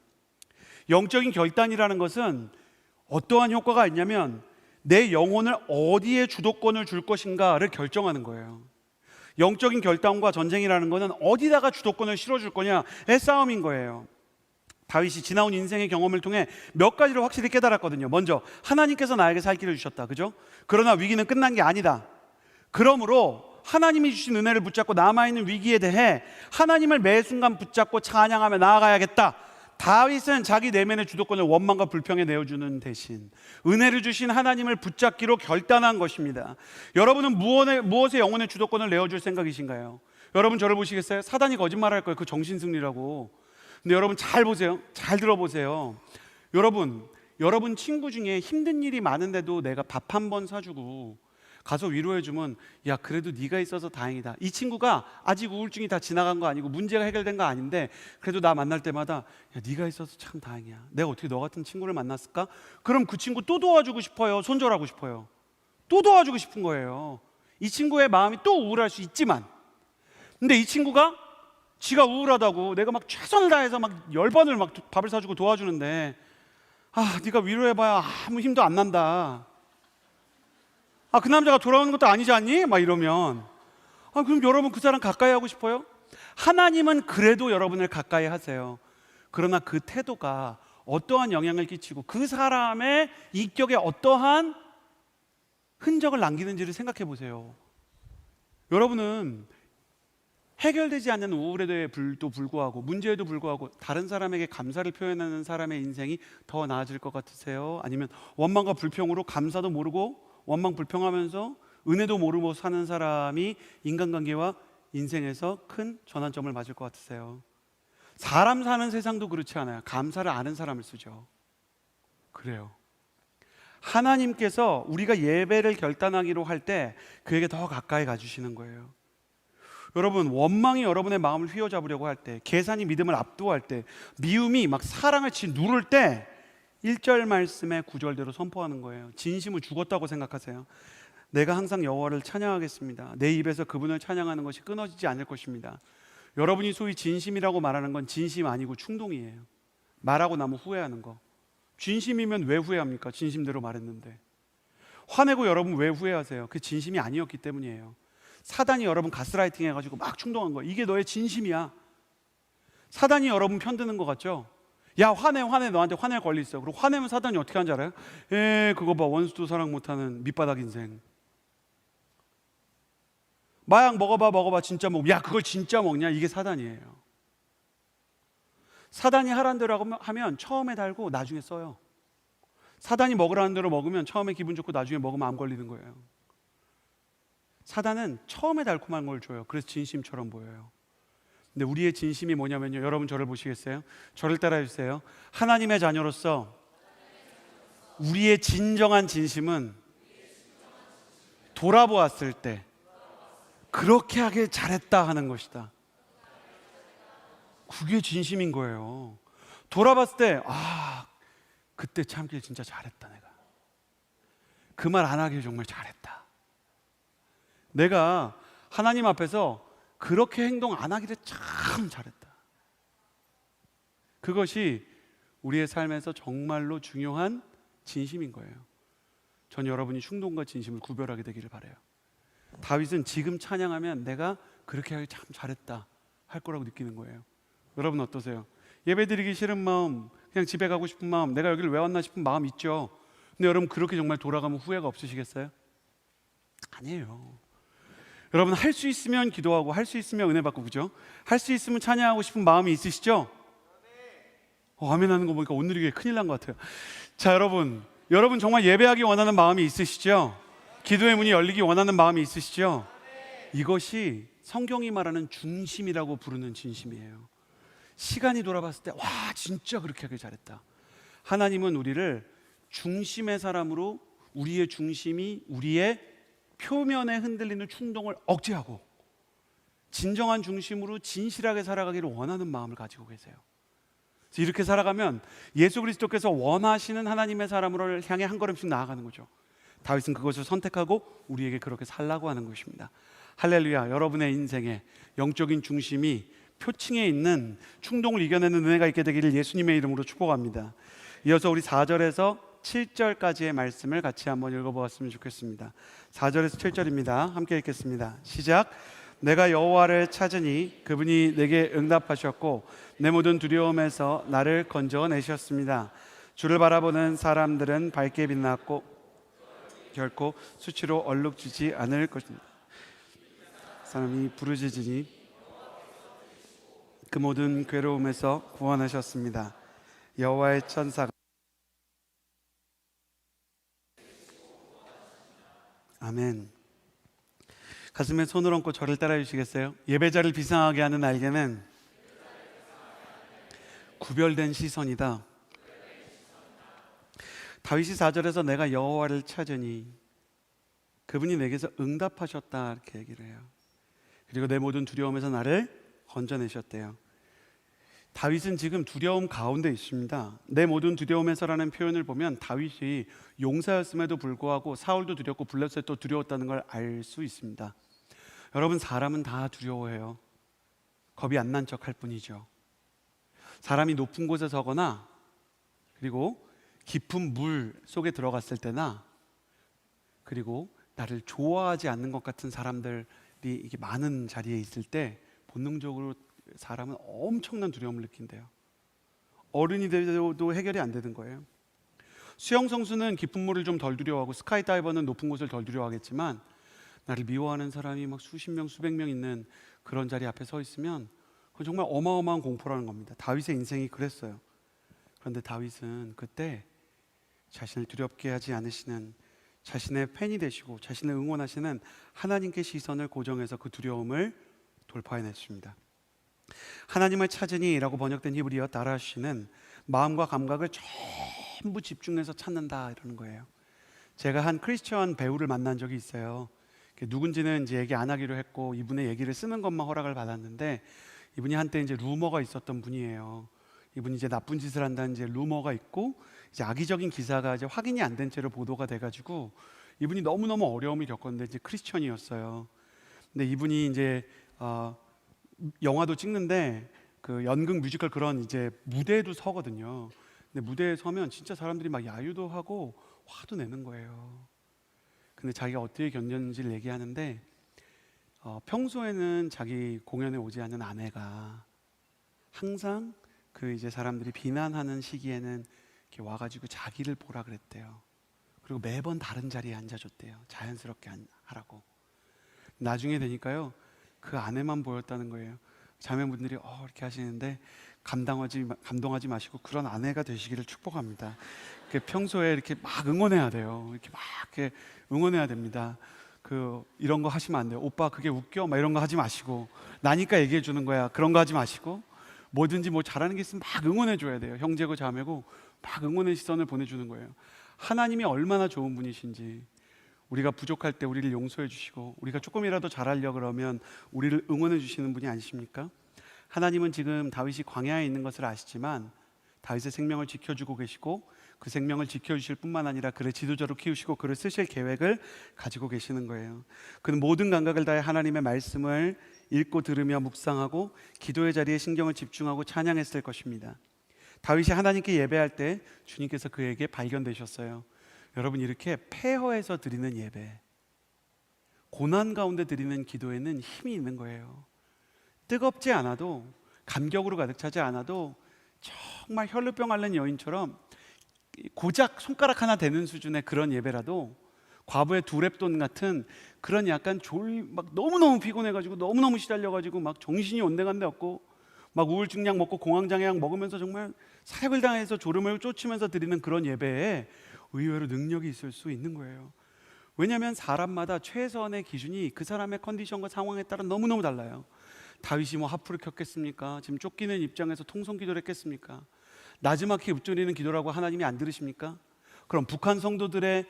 영적인 결단이라는 것은 어떠한 효과가 있냐면 내 영혼을 어디에 주도권을 줄 것인가를 결정하는 거예요. 영적인 결단과 전쟁이라는 것은 어디다가 주도권을 실어줄 거냐의 싸움인 거예요. 다윗이 지나온 인생의 경험을 통해 몇 가지를 확실히 깨달았거든요. 먼저, 하나님께서 나에게 살 길을 주셨다, 그죠? 그러나 위기는 끝난 게 아니다. 그러므로 하나님이 주신 은혜를 붙잡고 남아있는 위기에 대해 하나님을 매 순간 붙잡고 찬양하며 나아가야겠다. 다윗은 자기 내면의 주도권을 원망과 불평에 내어주는 대신 은혜를 주신 하나님을 붙잡기로 결단한 것입니다. 여러분은 무엇에 영혼의 주도권을 내어줄 생각이신가요? 여러분, 저를 보시겠어요? 사단이 거짓말할 거예요. 그 정신승리라고. 근데 여러분, 잘 보세요. 잘 들어보세요. 여러분 친구 중에 힘든 일이 많은데도 내가 밥 한 번 사주고 가서 위로해주면, 야, 그래도 네가 있어서 다행이다. 이 친구가 아직 우울증이 다 지나간 거 아니고 문제가 해결된 거 아닌데 그래도 나 만날 때마다, 야, 네가 있어서 참 다행이야. 내가 어떻게 너 같은 친구를 만났을까? 그럼 그 친구 또 도와주고 싶어요? 손절하고 싶어요? 또 도와주고 싶은 거예요. 이 친구의 마음이 또 우울할 수 있지만, 근데 이 친구가 지가 우울하다고 내가 막 최선을 다해서 막 10번을 막 밥을 사주고 도와주는데, 아, 네가 위로해봐야 아무 힘도 안 난다. 아, 그 남자가 돌아오는 것도 아니지 않니? 막 이러면, 아, 그럼 여러분 그 사람 가까이 하고 싶어요? 하나님은 그래도 여러분을 가까이 하세요. 그러나 그 태도가 어떠한 영향을 끼치고 그 사람의 인격에 어떠한 흔적을 남기는지를 생각해 보세요. 여러분은 해결되지 않는 우울에도 불구하고, 문제에도 불구하고 다른 사람에게 감사를 표현하는 사람의 인생이 더 나아질 것 같으세요? 아니면 원망과 불평으로 감사도 모르고 원망 불평하면서 은혜도 모르고 사는 사람이 인간관계와 인생에서 큰 전환점을 맞을 것 같으세요? 사람 사는 세상도 그렇지 않아요. 감사를 아는 사람을 쓰죠. 그래요. 하나님께서 우리가 예배를 결단하기로 할 때 그에게 더 가까이 가주시는 거예요. 여러분, 원망이 여러분의 마음을 휘어잡으려고 할 때, 계산이 믿음을 압도할 때, 미움이 막 사랑을 누를 때 1절 말씀의 9절대로 선포하는 거예요. 진심을 죽었다고 생각하세요. 내가 항상 여호와를 찬양하겠습니다. 내 입에서 그분을 찬양하는 것이 끊어지지 않을 것입니다. 여러분이 소위 진심이라고 말하는 건 진심 아니고 충동이에요. 말하고 나면 후회하는 거. 진심이면 왜 후회합니까? 진심대로 말했는데. 화내고 여러분 왜 후회하세요? 그 진심이 아니었기 때문이에요. 사단이 여러분 가스라이팅 해가지고 막 충동한 거예요. 이게 너의 진심이야. 사단이 여러분 편드는 것 같죠? 야, 화내, 너한테 화낼 권리 있어. 그리고 화내면 사단이 어떻게 하는지 알아요? 그거 봐, 원수도 사랑 못하는 밑바닥 인생. 마약 먹어봐, 진짜 먹어. 야, 그걸 진짜 먹냐? 이게 사단이에요. 사단이 하라는 대로 하면 처음에 달고 나중에 써요. 사단이 먹으라는 대로 먹으면 처음에 기분 좋고 나중에 먹으면 암 걸리는 거예요. 사단은 처음에 달콤한 걸 줘요. 그래서 진심처럼 보여요. 근데 우리의 진심이 뭐냐면요, 여러분 저를 보시겠어요? 저를 따라해 주세요. 하나님의 자녀로서 우리의 진정한 진심은 돌아보았을 때 그렇게 하길 잘했다 하는 것이다. 그게 진심인 거예요. 돌아봤을 때, 아, 그때 참길 진짜 잘했다. 내가 그 말 안 하길 정말 잘했다. 내가 하나님 앞에서 그렇게 행동 안 하기를 참 잘했다. 그것이 우리의 삶에서 정말로 중요한 진심인 거예요. 전 여러분이 충동과 진심을 구별하게 되기를 바라요. 다윗은 지금 찬양하면 내가 그렇게 하길 참 잘했다 할 거라고 느끼는 거예요. 여러분 어떠세요? 예배드리기 싫은 마음, 그냥 집에 가고 싶은 마음, 내가 여기를 왜 왔나 싶은 마음 있죠. 근데 여러분 그렇게 정말 돌아가면 후회가 없으시겠어요? 아니에요. 여러분 할 수 있으면 기도하고 할 수 있으면 은혜 받고, 그죠? 할 수 있으면 찬양하고 싶은 마음이 있으시죠? 아멘 하는 거 보니까 오늘 이게 큰일 난 것 같아요. 자, 여러분 정말 예배하기 원하는 마음이 있으시죠? 기도의 문이 열리기 원하는 마음이 있으시죠? 이것이 성경이 말하는 중심이라고 부르는 진심이에요. 시간이 돌아봤을 때 와, 진짜 그렇게 하길 잘했다. 하나님은 우리를 중심의 사람으로, 우리의 중심이 우리의 표면에 흔들리는 충동을 억제하고 진정한 중심으로 진실하게 살아가기를 원하는 마음을 가지고 계세요. 그래서 이렇게 살아가면 예수 그리스도께서 원하시는 하나님의 사람으로 향해 한 걸음씩 나아가는 거죠. 다윗은 그것을 선택하고 우리에게 그렇게 살라고 하는 것입니다. 할렐루야. 여러분의 인생에 영적인 중심이 표층에 있는 충동을 이겨내는 은혜가 있게 되기를 예수님의 이름으로 축복합니다. 이어서 우리 4절에서 7절까지의 말씀을 같이 한번 읽어보았으면 좋겠습니다. 4절에서 7절입니다. 함께 읽겠습니다. 시작. 내가 여호와를 찾으니 그분이 내게 응답하셨고 내 모든 두려움에서 나를 건져내셨습니다. 주를 바라보는 사람들은 밝게 빛났고 결코 수치로 얼룩지지 않을 것입니다. 사람이 부르짖으니 그 모든 괴로움에서 구원하셨습니다. 여호와의 천사가 아멘. 가슴에 손을 얹고 저를 따라 주시겠어요? 예배자를 비상하게 하는 날개는 구별된 시선이다. 다윗이 4절에서 내가 여호와를 찾으니 그분이 내게서 응답하셨다 이렇게 얘기를 해요. 그리고 내 모든 두려움에서 나를 건져내셨대요. 다윗은 지금 두려움 가운데 있습니다. 내 모든 두려움에서라는 표현을 보면 다윗이 용사였음에도 불구하고 사울도 두렵고 블레셋도 두려웠다는 걸 알 수 있습니다. 여러분, 사람은 다 두려워해요. 겁이 안 난 척 할 뿐이죠. 사람이 높은 곳에 서거나 그리고 깊은 물 속에 들어갔을 때나 그리고 나를 좋아하지 않는 것 같은 사람들이 이게 많은 자리에 있을 때 본능적으로 사람은 엄청난 두려움을 느낀대요. 어른이 돼도 해결이 안 되는 거예요. 수영 선수는 깊은 물을 좀 덜 두려워하고 스카이다이버는 높은 곳을 덜 두려워하겠지만 나를 미워하는 사람이 막 수십 명 수백 명 있는 그런 자리 앞에 서 있으면 그건 정말 어마어마한 공포라는 겁니다. 다윗의 인생이 그랬어요. 그런데 다윗은 그때 자신을 두렵게 하지 않으시는, 자신의 팬이 되시고 자신을 응원하시는 하나님께 시선을 고정해서 그 두려움을 돌파해냈습니다. 하나님을 찾으니 라고 번역된 히브리어 다라시는 마음과 감각을 전부 집중해서 찾는다 이러는 거예요. 제가 한 크리스천 배우를 만난 적이 있어요. 누군지는 이제 얘기 안 하기로 했고 이분의 얘기를 쓰는 것만 허락을 받았는데, 이분이 한때 이제 루머가 있었던 분이에요. 이분이 이제 나쁜 짓을 한다는 이제 루머가 있고 이제 악의적인 기사가 이제 확인이 안 된 채로 보도가 돼가지고 이분이 너무너무 어려움을 겪었는데 이제 크리스천이었어요. 근데 이분이 이제 영화도 찍는데 그 연극 뮤지컬 그런 이제 무대에도 서거든요. 근데 무대에 서면 진짜 사람들이 막 야유도 하고 화도 내는 거예요. 근데 자기가 어떻게 견뎠는지를 얘기하는데 평소에는 자기 공연에 오지 않는 아내가 항상 그 이제 사람들이 비난하는 시기에는 이렇게 와가지고 자기를 보라 그랬대요. 그리고 매번 다른 자리에 앉아줬대요. 자연스럽게 하라고. 나중에 되니까요, 그 아내만 보였다는 거예요. 자매분들이 이렇게 하시는데 감동하지 마시고 그런 아내가 되시기를 축복합니다. 평소에 이렇게 막 응원해야 돼요. 이렇게 막 이렇게 응원해야 됩니다. 이런 거 하시면 안 돼요. 오빠 그게 웃겨? 막 이런 거 하지 마시고, 나니까 얘기해 주는 거야. 그런 거 하지 마시고, 뭐든지 뭐 잘하는 게 있으면 막 응원해 줘야 돼요. 형제고 자매고 막 응원의 시선을 보내주는 거예요. 하나님이 얼마나 좋은 분이신지, 우리가 부족할 때 우리를 용서해 주시고 우리가 조금이라도 잘하려고 그러면 우리를 응원해 주시는 분이 아니십니까? 하나님은 지금 다윗이 광야에 있는 것을 아시지만 다윗의 생명을 지켜주고 계시고 그 생명을 지켜주실 뿐만 아니라 그를 지도자로 키우시고 그를 쓰실 계획을 가지고 계시는 거예요. 그는 모든 감각을 다해 하나님의 말씀을 읽고 들으며 묵상하고 기도의 자리에 신경을 집중하고 찬양했을 것입니다. 다윗이 하나님께 예배할 때 주님께서 그에게 발견되셨어요. 여러분, 이렇게 폐허에서 드리는 예배, 고난 가운데 드리는 기도에는 힘이 있는 거예요. 뜨겁지 않아도, 감격으로 가득 차지 않아도 정말 혈루병 앓는 여인처럼 고작 손가락 하나 되는 수준의 그런 예배라도, 과부의 두랩돈 같은 그런 약간 막 너무너무 피곤해가지고 너무너무 시달려가지고 막 정신이 온데간데 없고 막 우울증약 먹고 공황장애약 먹으면서 정말 사역을 당해서 졸음을 쫓으면서 드리는 그런 예배에 의외로 능력이 있을 수 있는 거예요. 왜냐하면 사람마다 최선의 기준이 그 사람의 컨디션과 상황에 따라 너무너무 달라요. 다윗이 뭐 하프를 켰겠습니까? 지금 쫓기는 입장에서 통성기도를 했겠습니까? 나지막히 읊조리는 기도라고 하나님이 안 들으십니까? 그럼 북한 성도들의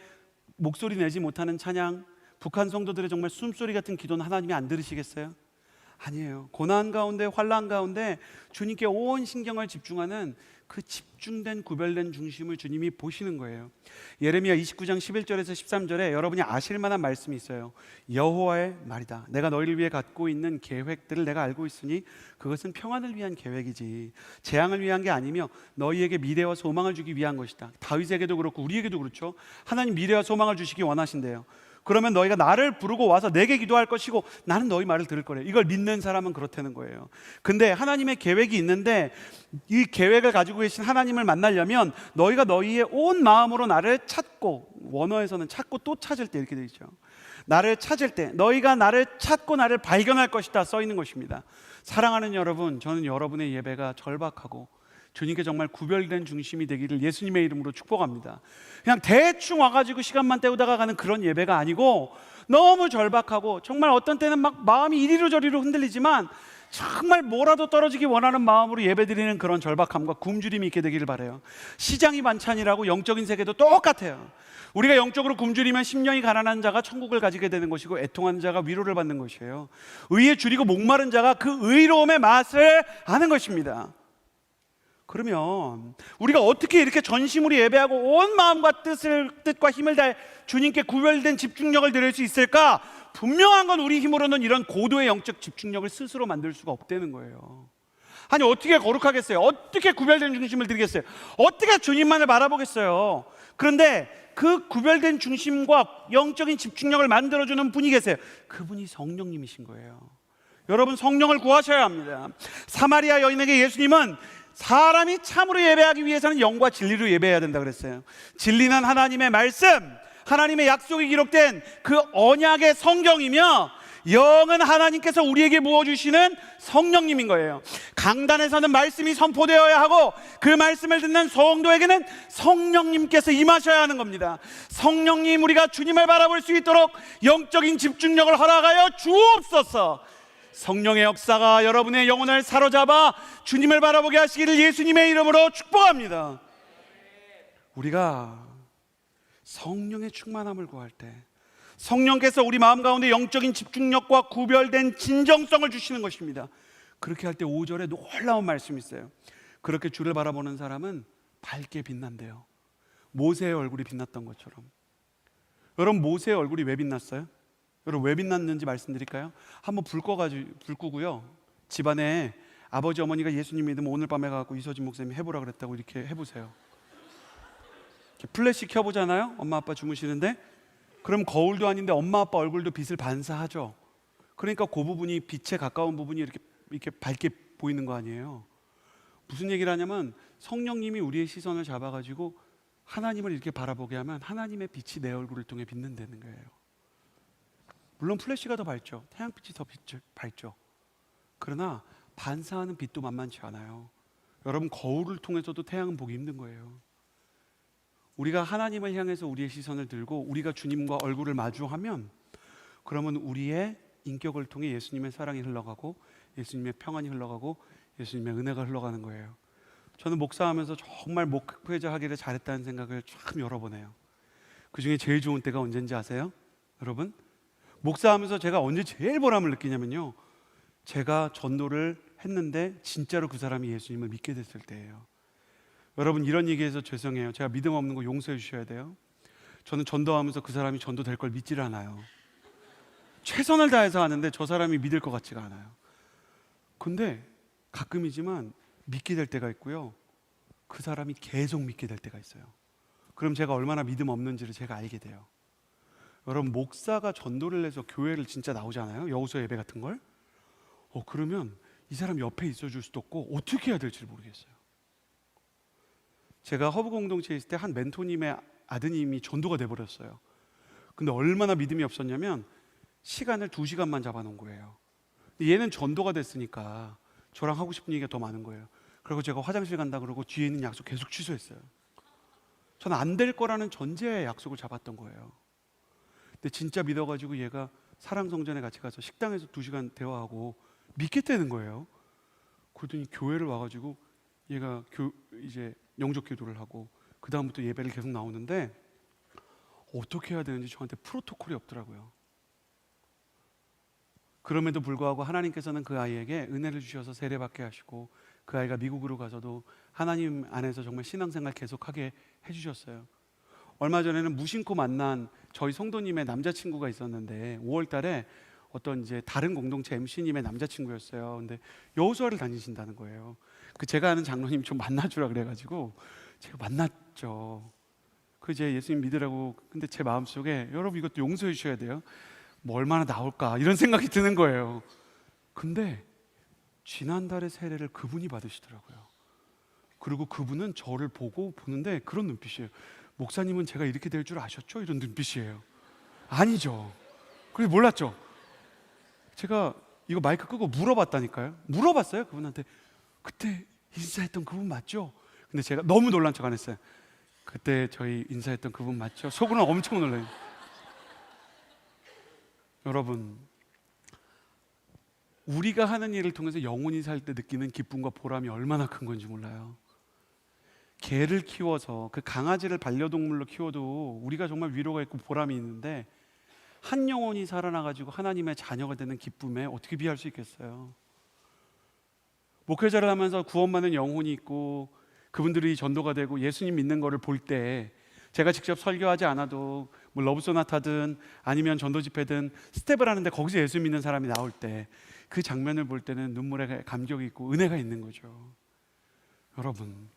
목소리 내지 못하는 찬양, 북한 성도들의 정말 숨소리 같은 기도는 하나님이 안 들으시겠어요? 아니에요. 고난 가운데, 환난 가운데 주님께 온 신경을 집중하는 그 집중된 구별된 중심을 주님이 보시는 거예요. 예레미야 29장 11절에서 13절에 여러분이 아실 만한 말씀이 있어요. 여호와의 말이다. 내가 너희를 위해 갖고 있는 계획들을 내가 알고 있으니 그것은 평안을 위한 계획이지 재앙을 위한 게 아니며 너희에게 미래와 소망을 주기 위한 것이다. 다윗에게도 그렇고 우리에게도 그렇죠. 하나님 미래와 소망을 주시기 원하신대요. 그러면 너희가 나를 부르고 와서 내게 기도할 것이고 나는 너희 말을 들을 거래. 이걸 믿는 사람은 그렇다는 거예요. 근데 하나님의 계획이 있는데 이 계획을 가지고 계신 하나님을 만나려면 너희가 너희의 온 마음으로 나를 찾고, 원어에서는 찾고 또 찾을 때 이렇게 되어 있죠. 나를 찾을 때, 너희가 나를 찾고 나를 발견할 것이다 써 있는 것입니다. 사랑하는 여러분, 저는 여러분의 예배가 절박하고 주님께 정말 구별된 중심이 되기를 예수님의 이름으로 축복합니다. 그냥 대충 와가지고 시간만 때우다가 가는 그런 예배가 아니고 너무 절박하고 정말 어떤 때는 막 마음이 이리로 저리로 흔들리지만 정말 뭐라도 떨어지기 원하는 마음으로 예배드리는 그런 절박함과 굶주림이 있게 되기를 바라요. 시장이 반찬이라고 영적인 세계도 똑같아요. 우리가 영적으로 굶주리면 심령이 가난한 자가 천국을 가지게 되는 것이고 애통하는 자가 위로를 받는 것이에요. 의에 줄이고 목마른 자가 그 의로움의 맛을 아는 것입니다. 그러면 우리가 어떻게 이렇게 전심으로 예배하고 온 마음과 뜻과 힘을 다해 주님께 구별된 집중력을 드릴 수 있을까? 분명한 건 우리 힘으로는 이런 고도의 영적 집중력을 스스로 만들 수가 없다는 거예요. 아니 어떻게 거룩하겠어요? 어떻게 구별된 중심을 드리겠어요? 어떻게 주님만을 바라보겠어요? 그런데 그 구별된 중심과 영적인 집중력을 만들어주는 분이 계세요. 그분이 성령님이신 거예요. 여러분 성령을 구하셔야 합니다. 사마리아 여인에게 예수님은 사람이 참으로 예배하기 위해서는 영과 진리로 예배해야 된다 그랬어요. 진리는 하나님의 말씀, 하나님의 약속이 기록된 그 언약의 성경이며 영은 하나님께서 우리에게 부어주시는 성령님인 거예요. 강단에서는 말씀이 선포되어야 하고 그 말씀을 듣는 성도에게는 성령님께서 임하셔야 하는 겁니다. 성령님, 우리가 주님을 바라볼 수 있도록 영적인 집중력을 허락하여 주옵소서. 성령의 역사가 여러분의 영혼을 사로잡아 주님을 바라보게 하시기를 예수님의 이름으로 축복합니다. 우리가 성령의 충만함을 구할 때 성령께서 우리 마음 가운데 영적인 집중력과 구별된 진정성을 주시는 것입니다. 그렇게 할 때 5절에 놀라운 말씀이 있어요. 그렇게 주를 바라보는 사람은 밝게 빛난대요. 모세의 얼굴이 빛났던 것처럼. 여러분 모세의 얼굴이 왜 빛났어요? 여러분 왜 빛났는지 말씀드릴까요? 한번 불 끄고요, 집안에 아버지 어머니가 예수님 믿으면 오늘 밤에 가서 이서진 목사님이 해보라 그랬다고 이렇게 해보세요. 이렇게 플래시 켜보잖아요. 엄마 아빠 주무시는데 그럼 거울도 아닌데 엄마 아빠 얼굴도 빛을 반사하죠. 그러니까 그 부분이 빛에 가까운 부분이 이렇게 밝게 보이는 거 아니에요. 무슨 얘기를 하냐면 성령님이 우리의 시선을 잡아가지고 하나님을 이렇게 바라보게 하면 하나님의 빛이 내 얼굴을 통해 빛는다는 거예요. 물론 플래시가 더 밝죠. 태양빛이 더 밝죠. 그러나 반사하는 빛도 만만치 않아요. 여러분 거울을 통해서도 태양은 보기 힘든 거예요. 우리가 하나님을 향해서 우리의 시선을 들고 우리가 주님과 얼굴을 마주하면 그러면 우리의 인격을 통해 예수님의 사랑이 흘러가고 예수님의 평안이 흘러가고 예수님의 은혜가 흘러가는 거예요. 저는 목사하면서 정말 목회자 하기를 잘했다는 생각을 참 여러 번 해요. 그 중에 제일 좋은 때가 언제인지 아세요? 여러분 목사하면서 제가 언제 제일 보람을 느끼냐면요, 제가 전도를 했는데 진짜로 그 사람이 예수님을 믿게 됐을 때예요. 여러분 이런 얘기해서 죄송해요. 제가 믿음 없는 거 용서해 주셔야 돼요. 저는 전도하면서 그 사람이 전도될 걸 믿지를 않아요. 최선을 다해서 하는데 저 사람이 믿을 것 같지가 않아요. 근데 가끔이지만 믿게 될 때가 있고요, 그 사람이 계속 믿게 될 때가 있어요. 그럼 제가 얼마나 믿음 없는지를 제가 알게 돼요. 여러분 목사가 전도를 해서 교회를 진짜 나오잖아요. 여호수아 예배 같은 걸. 그러면 이 사람 옆에 있어줄 수도 없고 어떻게 해야 될지 모르겠어요. 제가 허브 공동체에 있을 때 한 멘토님의 아드님이 전도가 돼버렸어요. 근데 얼마나 믿음이 없었냐면 시간을 2시간만 잡아놓은 거예요. 근데 얘는 전도가 됐으니까 저랑 하고 싶은 얘기가 더 많은 거예요. 그리고 제가 화장실 간다 그러고 뒤에 있는 약속 계속 취소했어요. 저는 안 될 거라는 전제의 약속을 잡았던 거예요. 근데 진짜 믿어가지고 얘가 사랑성전에 같이 가서 식당에서 2시간 대화하고 믿겠다는 거예요. 그러더니 교회를 와가지고 얘가 이제 영접 기도를 하고 그 다음부터 예배를 계속 나오는데 어떻게 해야 되는지 저한테 프로토콜이 없더라고요. 그럼에도 불구하고 하나님께서는 그 아이에게 은혜를 주셔서 세례받게 하시고 그 아이가 미국으로 가서도 하나님 안에서 정말 신앙생활 계속하게 해주셨어요. 얼마 전에는 무심코 만난 저희 성도님의 남자친구가 있었는데 5월 달에 어떤 이제 다른 공동체 MC님의 남자친구였어요. 근데 여호수아를 다니신다는 거예요. 그 제가 아는 장로님 좀 만나주라 그래가지고 제가 만났죠. 그 이제 예수님 믿으라고. 근데 제 마음속에 여러분 이것도 용서해 주셔야 돼요. 뭐 얼마나 나올까 이런 생각이 드는 거예요. 근데 지난달에 세례를 그분이 받으시더라고요. 그리고 그분은 저를 보는데 그런 눈빛이에요. 목사님은 제가 이렇게 될 줄 아셨죠? 이런 눈빛이에요. 아니죠. 그래서 몰랐죠. 제가 이거 마이크 끄고 물어봤다니까요. 물어봤어요 그분한테. 그때 인사했던 그분 맞죠? 근데 제가 너무 놀란 척 안 했어요. 그때 저희 인사했던 그분 맞죠? 속으로는 엄청 놀라요. 여러분, 우리가 하는 일을 통해서 영혼이 살 때 느끼는 기쁨과 보람이 얼마나 큰 건지 몰라요. 개를 키워서 그 강아지를 반려동물로 키워도 우리가 정말 위로가 있고 보람이 있는데 한 영혼이 살아나가지고 하나님의 자녀가 되는 기쁨에 어떻게 비할 수 있겠어요? 목회자를 하면서 구원받는 영혼이 있고 그분들이 전도가 되고 예수님 믿는 거를 볼 때 제가 직접 설교하지 않아도 뭐 러브소나타든 아니면 전도 집회든 스텝을 하는데 거기서 예수 믿는 사람이 나올 때 그 장면을 볼 때는 눈물에 감격이 있고 은혜가 있는 거죠. 여러분,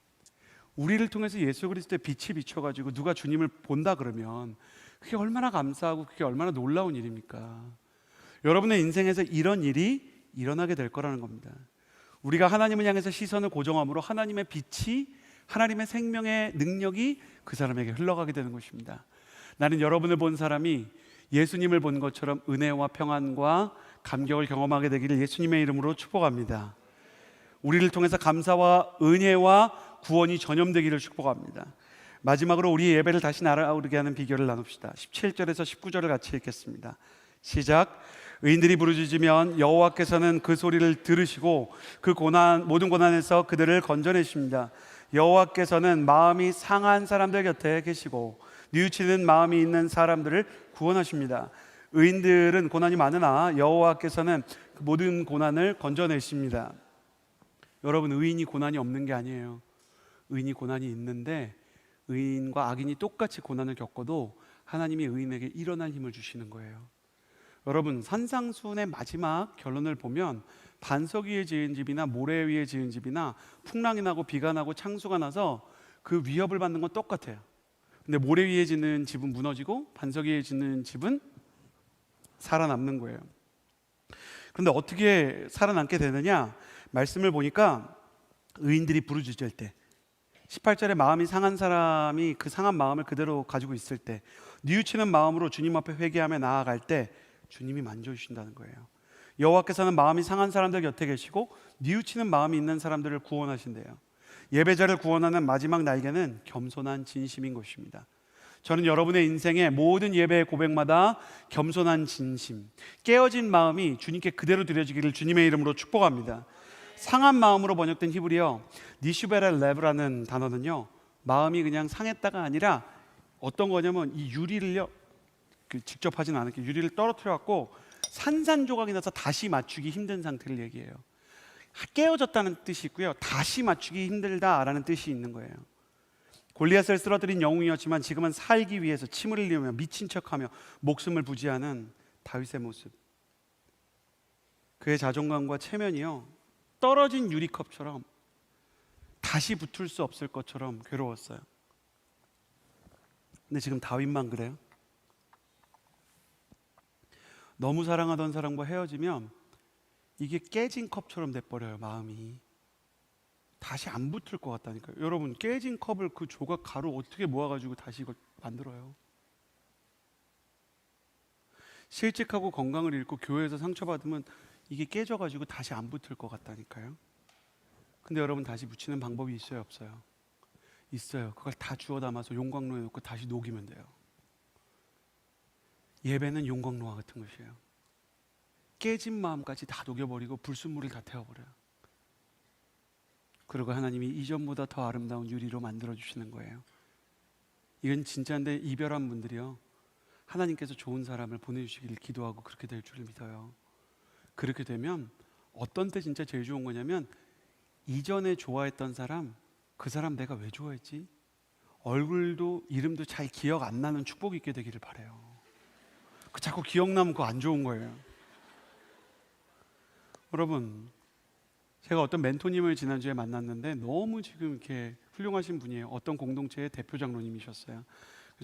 우리를 통해서 예수 그리스도의 빛이 비춰가지고 누가 주님을 본다 그러면 그게 얼마나 감사하고 그게 얼마나 놀라운 일입니까? 여러분의 인생에서 이런 일이 일어나게 될 거라는 겁니다. 우리가 하나님을 향해서 시선을 고정함으로 하나님의 빛이, 하나님의 생명의 능력이 그 사람에게 흘러가게 되는 것입니다. 나는 여러분을 본 사람이 예수님을 본 것처럼 은혜와 평안과 감격을 경험하게 되기를 예수님의 이름으로 축복합니다. 우리를 통해서 감사와 은혜와 구원이 전염되기를 축복합니다. 마지막으로 우리의 예배를 다시 날아오르게 하는 비결을 나눕시다. 17절에서 19절을 같이 읽겠습니다. 시작. 의인들이 부르짖으면 여호와께서는 그 소리를 들으시고 그 모든 고난에서 그들을 건져내십니다. 여호와께서는 마음이 상한 사람들 곁에 계시고 뉘우치는 마음이 있는 사람들을 구원하십니다. 의인들은 고난이 많으나 여호와께서는 그 모든 고난을 건져내십니다. 여러분, 의인이 고난이 없는 게 아니에요. 의인이 고난이 있는데 의인과 악인이 똑같이 고난을 겪어도 하나님이 의인에게 일어날 힘을 주시는 거예요. 여러분, 산상수훈의 마지막 결론을 보면 반석 위에 지은 집이나 모래 위에 지은 집이나 풍랑이 나고 비가 나고 창수가 나서 그 위협을 받는 건 똑같아요. 근데 모래 위에 짓는 집은 무너지고 반석 위에 짓는 집은 살아남는 거예요. 그런데 어떻게 살아남게 되느냐? 말씀을 보니까 의인들이 부르짖을 때 18절에 마음이 상한 사람이 그 상한 마음을 그대로 가지고 있을 때 뉘우치는 마음으로 주님 앞에 회개하며 나아갈 때 주님이 만져주신다는 거예요. 여호와께서는 마음이 상한 사람들 곁에 계시고 뉘우치는 마음이 있는 사람들을 구원하신대요. 예배자를 구원하는 마지막 날개는 겸손한 진심인 것입니다. 저는 여러분의 인생의 모든 예배의 고백마다 겸손한 진심, 깨어진 마음이 주님께 그대로 드려지기를 주님의 이름으로 축복합니다. 상한 마음으로 번역된 히브리어 니슈베레 레브라는 단어는요, 마음이 그냥 상했다가 아니라 어떤 거냐면 이 유리를요, 직접 하진 않을게요. 유리를 떨어뜨려 갖고 산산조각이 나서 다시 맞추기 힘든 상태를 얘기해요. 깨어졌다는 뜻이 있고요, 다시 맞추기 힘들다라는 뜻이 있는 거예요. 골리앗을 쓰러뜨린 영웅이었지만 지금은 살기 위해서 침을 흘리며 미친 척하며 목숨을 부지하는 다윗의 모습. 그의 자존감과 체면이요, 떨어진 유리컵처럼 다시 붙을 수 없을 것처럼 괴로웠어요. 근데 지금 다윗만 그래요? 너무 사랑하던 사람과 헤어지면 이게 깨진 컵처럼 돼버려요. 마음이 다시 안 붙을 것 같다니까요. 여러분, 깨진 컵을 그 조각 가루 어떻게 모아가지고 다시 이걸 만들어요? 실직하고 건강을 잃고 교회에서 상처받으면 이게 깨져가지고 다시 안 붙을 것 같다니까요. 근데 여러분 다시 묻히는 방법이 있어요, 없어요? 있어요. 그걸 다 주워 담아서 용광로에 넣고 다시 녹이면 돼요. 예배는 용광로와 같은 것이에요. 깨진 마음까지 다 녹여버리고 불순물을 다 태워버려요. 그리고 하나님이 이전보다 더 아름다운 유리로 만들어주시는 거예요. 이건 진짜인데 이별한 분들이요, 하나님께서 좋은 사람을 보내주시기를 기도하고 그렇게 될 줄 믿어요. 그렇게 되면 어떤 때 진짜 제일 좋은 거냐면, 이전에 좋아했던 사람, 그 사람 내가 왜 좋아했지? 얼굴도 이름도 잘 기억 안 나는 축복이 있게 되기를 바라요. 그 자꾸 기억나면 그거 안 좋은 거예요. 여러분, 제가 어떤 멘토님을 지난주에 만났는데 너무 지금 이렇게 훌륭하신 분이에요. 어떤 공동체의 대표 장로님이셨어요.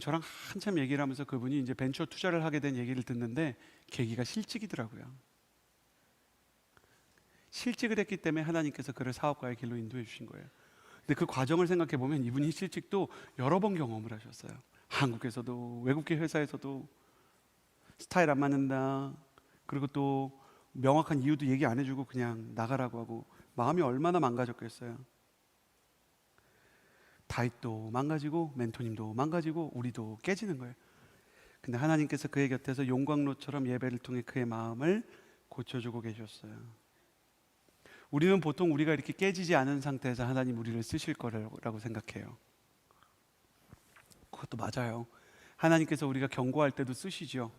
저랑 한참 얘기를 하면서 그분이 이제 벤처 투자를 하게 된 얘기를 듣는데 계기가 실직이더라고요. 실직을 했기 때문에 하나님께서 그를 사업가의 길로 인도해 주신 거예요. 근데 그 과정을 생각해 보면 이분이 실직도 여러 번 경험을 하셨어요. 한국에서도 외국계 회사에서도 스타일 안 맞는다, 그리고 또 명확한 이유도 얘기 안 해주고 그냥 나가라고 하고, 마음이 얼마나 망가졌겠어요. 다윗도 망가지고 멘토님도 망가지고 우리도 깨지는 거예요. 근데 하나님께서 그의 곁에서 용광로처럼 예배를 통해 그의 마음을 고쳐주고 계셨어요. 우리는 보통 우리가 이렇게 깨지지 않은 상태에서 하나님 우리를 쓰실 거라고 생각해요. 그것도 맞아요. 하나님께서 우리가 경고할 때도 쓰시죠.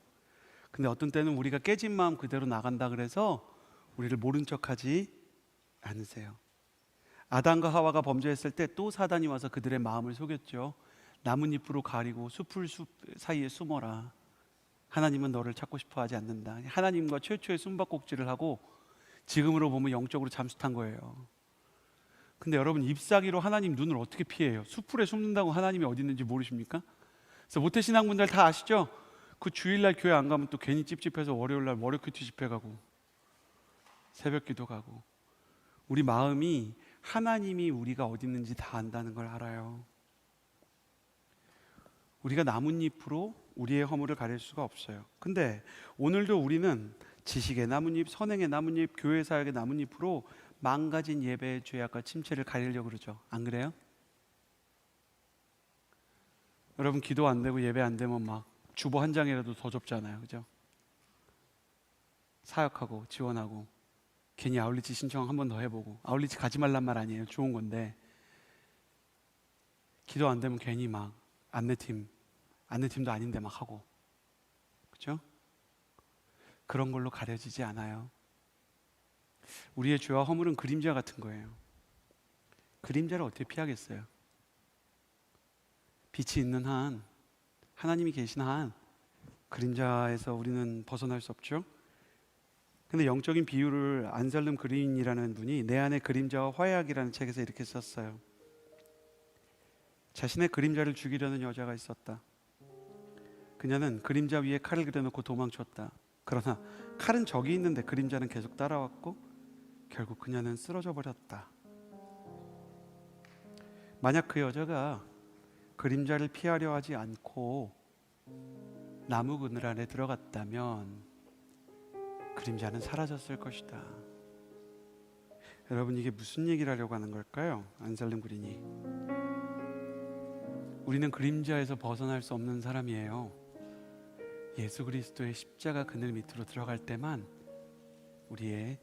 근데 어떤 때는 우리가 깨진 마음 그대로 나간다 그래서 우리를 모른 척하지 않으세요. 아담과 하와가 범죄했을 때 또 사단이 와서 그들의 마음을 속였죠. 나뭇잎으로 가리고 숲 사이에 숨어라. 하나님은 너를 찾고 싶어 하지 않는다. 하나님과 최초의 숨바꼭질을 하고 지금으로 보면 영적으로 잠수 탄 거예요. 근데 여러분, 잎사귀로 하나님 눈을 어떻게 피해요? 숲풀에 숨는다고 하나님이 어디 있는지 모르십니까? 그래서 모태신앙분들 다 아시죠? 그 주일날 교회 안 가면 또 괜히 찝찝해서 월요일날 월요큐티 집회 가고 새벽기도 가고. 우리 마음이 하나님이 우리가 어디 있는지 다 안다는 걸 알아요. 우리가 나뭇잎으로 우리의 허물을 가릴 수가 없어요. 근데 오늘도 우리는 지식의 나뭇잎, 선행의 나뭇잎, 교회 사역의 나뭇잎으로 망가진 예배의 죄악과 침체를 가리려고 그러죠. 안 그래요? 여러분, 기도 안 되고 예배 안 되면 막 주보 한 장이라도 더 접잖아요. 그죠? 사역하고 지원하고 괜히 아울리치 신청 한 번 더 해보고. 아울리치 가지 말란 말 아니에요. 좋은 건데 기도 안 되면 괜히 막 안내팀도 아닌데 막 하고. 그죠? 그런 걸로 가려지지 않아요. 우리의 죄와 허물은 그림자 같은 거예요. 그림자를 어떻게 피하겠어요? 빛이 있는 한, 하나님이 계신 한 그림자에서 우리는 벗어날 수 없죠. 근데 영적인 비유를 안살름 그린이라는 분이 내 안의 그림자와 화해하기라는 책에서 이렇게 썼어요. 자신의 그림자를 죽이려는 여자가 있었다. 그녀는 그림자 위에 칼을 그려놓고 도망쳤다. 그러나 칼은 저기 있는데 그림자는 계속 따라왔고 결국 그녀는 쓰러져 버렸다. 만약 그 여자가 그림자를 피하려 하지 않고 나무 그늘 안에 들어갔다면 그림자는 사라졌을 것이다. 여러분, 이게 무슨 얘기를 하려고 하는 걸까요? 안살름 그린이. 우리는 그림자에서 벗어날 수 없는 사람이에요. 예수 그리스도의 십자가 그늘 밑으로 들어갈 때만 우리의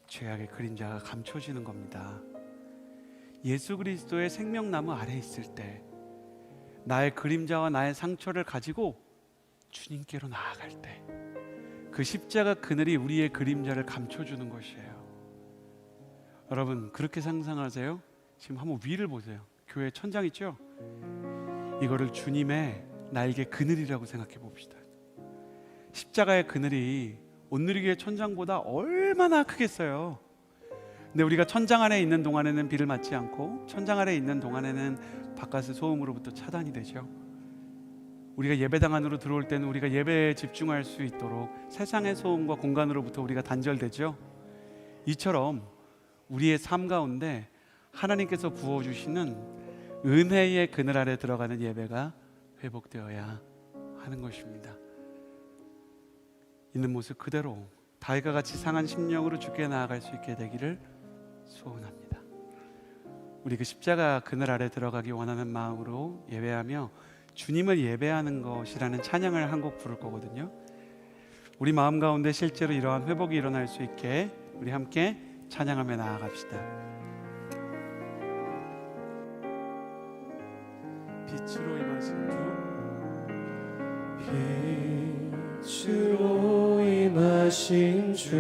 죄악의 그림자가 감춰지는 겁니다. 예수 그리스도의 생명나무 아래 있을 때 나의 그림자와 나의 상처를 가지고 주님께로 나아갈 때 그 십자가 그늘이 우리의 그림자를 감춰주는 것이에요. 여러분, 그렇게 상상하세요? 지금 한번 위를 보세요. 교회 천장 있죠? 이거를 주님의 날개 그늘이라고 생각해 봅시다. 십자가의 그늘이 온누리교회 천장보다 얼마나 크겠어요. 근데 우리가 천장 안에 있는 동안에는 비를 맞지 않고 천장 아래 있는 동안에는 바깥의 소음으로부터 차단이 되죠. 우리가 예배당 안으로 들어올 때는 우리가 예배에 집중할 수 있도록 세상의 소음과 공간으로부터 우리가 단절되죠. 이처럼 우리의 삶 가운데 하나님께서 부어주시는 은혜의 그늘 아래 들어가는 예배가 회복되어야 하는 것입니다. 있는 모습 그대로 다윗과 같이 상한 심령으로 주께 나아갈 수 있게 되기를 소원합니다. 우리 그 십자가 그늘 아래 들어가기 원하는 마음으로 예배하며 주님을 예배하는 것이라는 찬양을 한 곡 부를 거거든요. 우리 마음 가운데 실제로 이러한 회복이 일어날 수 있게 우리 함께 찬양하며 나아갑시다. 빛으로 임하신 주, 빛으로 임하신 주,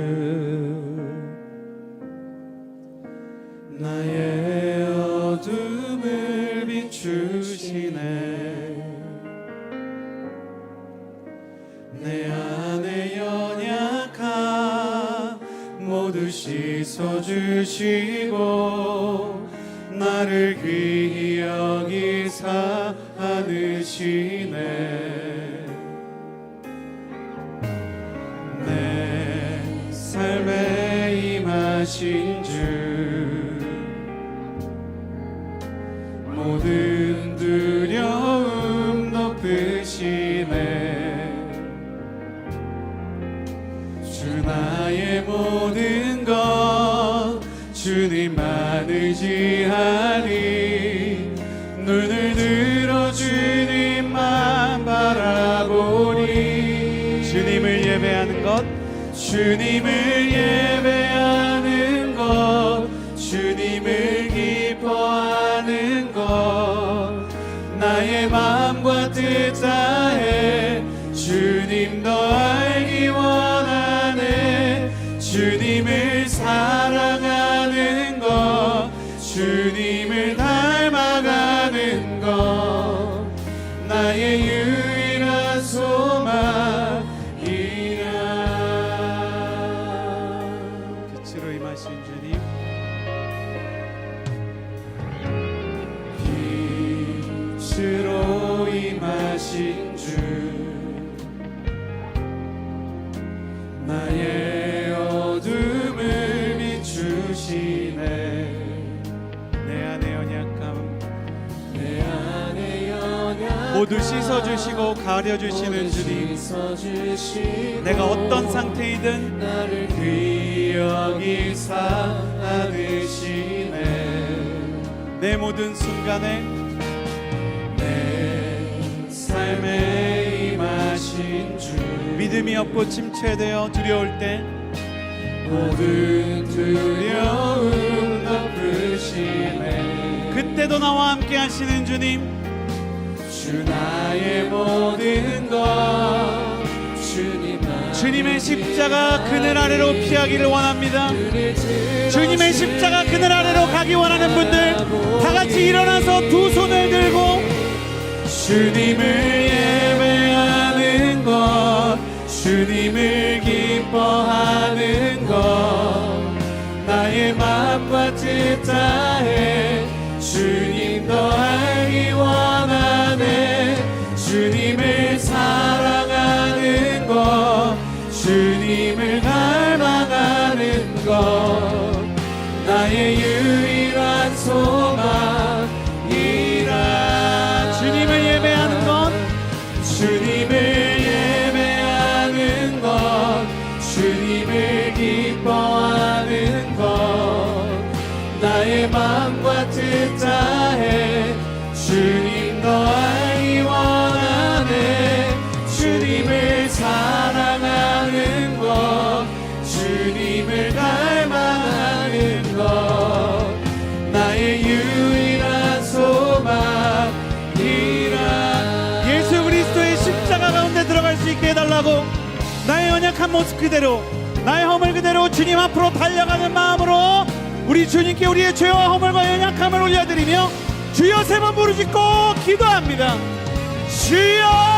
나의 어둠을 비추시네. 내 안에 연약함 모두 씻어주시고 나를 귀히 여기사 안으시네. 내 삶에 임하신 주, 모든 두려움 덮으시네. 주 나의 모든 것 주님만 의지하리. 눈을 들어 주님만 바라보리. 주님을 예배하는 것, 주님을 예배하는 것, 주님을 기뻐하는 것, 나의 마음과 뜻 다해 주님 더 알기 원하네. 주님을 사랑하는 것, 주님을 닮아가는 것, 나의 유일한 소망이라. 빛으로 임하신 주님, 빛으로 임하신 주, 나의 어둠을 비추시네. 내 안에 연약함 내 안에 연약 모두 씻어주시고 가려주시는 주님, 내가 어떤 상태이든 나를 귀히 여기사 안으시네. 내 모든 순간에 내 삶에 임하신 주, 믿음이 없고 침체되어 두려울 때 모든 두려움 덮으시네. 그때도 나와 함께 하시는 주님, 주 나의 모든 것 주님의 십자가 그늘 아래로 피하기를 원합니다. 주님의 십자가 그늘 아래로 가기 원하는 분들 다 같이 일어나서 두 손을 들고 주님을 예배하는 것, 주님을 기뻐하는 것, 나의 마음과 뜻 다해 주님 더 알기 원하네. 주님을 사랑하는 것, 주님을 닮아가는 것, 나의 유일한 소망이라. 주님을 예배하는 것, 주님을 예배하는 것, 주님을 기뻐하는 것, 나의 마음과 뜻 다해 주님 더 알기 원하네. 주님을 사랑하는 것, 주님을 닮아가는 것, 나의 유일한 소망이라. 예수 그리스도의 십자가 가운데 들어갈 수 있게 해달라고, 나의 연약한 모습 그대로, 나의 허물 그대로 주님 앞으로 달려가는 마음으로 우리 주님께 우리의 죄와 허물과 연약함을 올려드리며 주여 세 번 부르짖고 기도합니다. 주여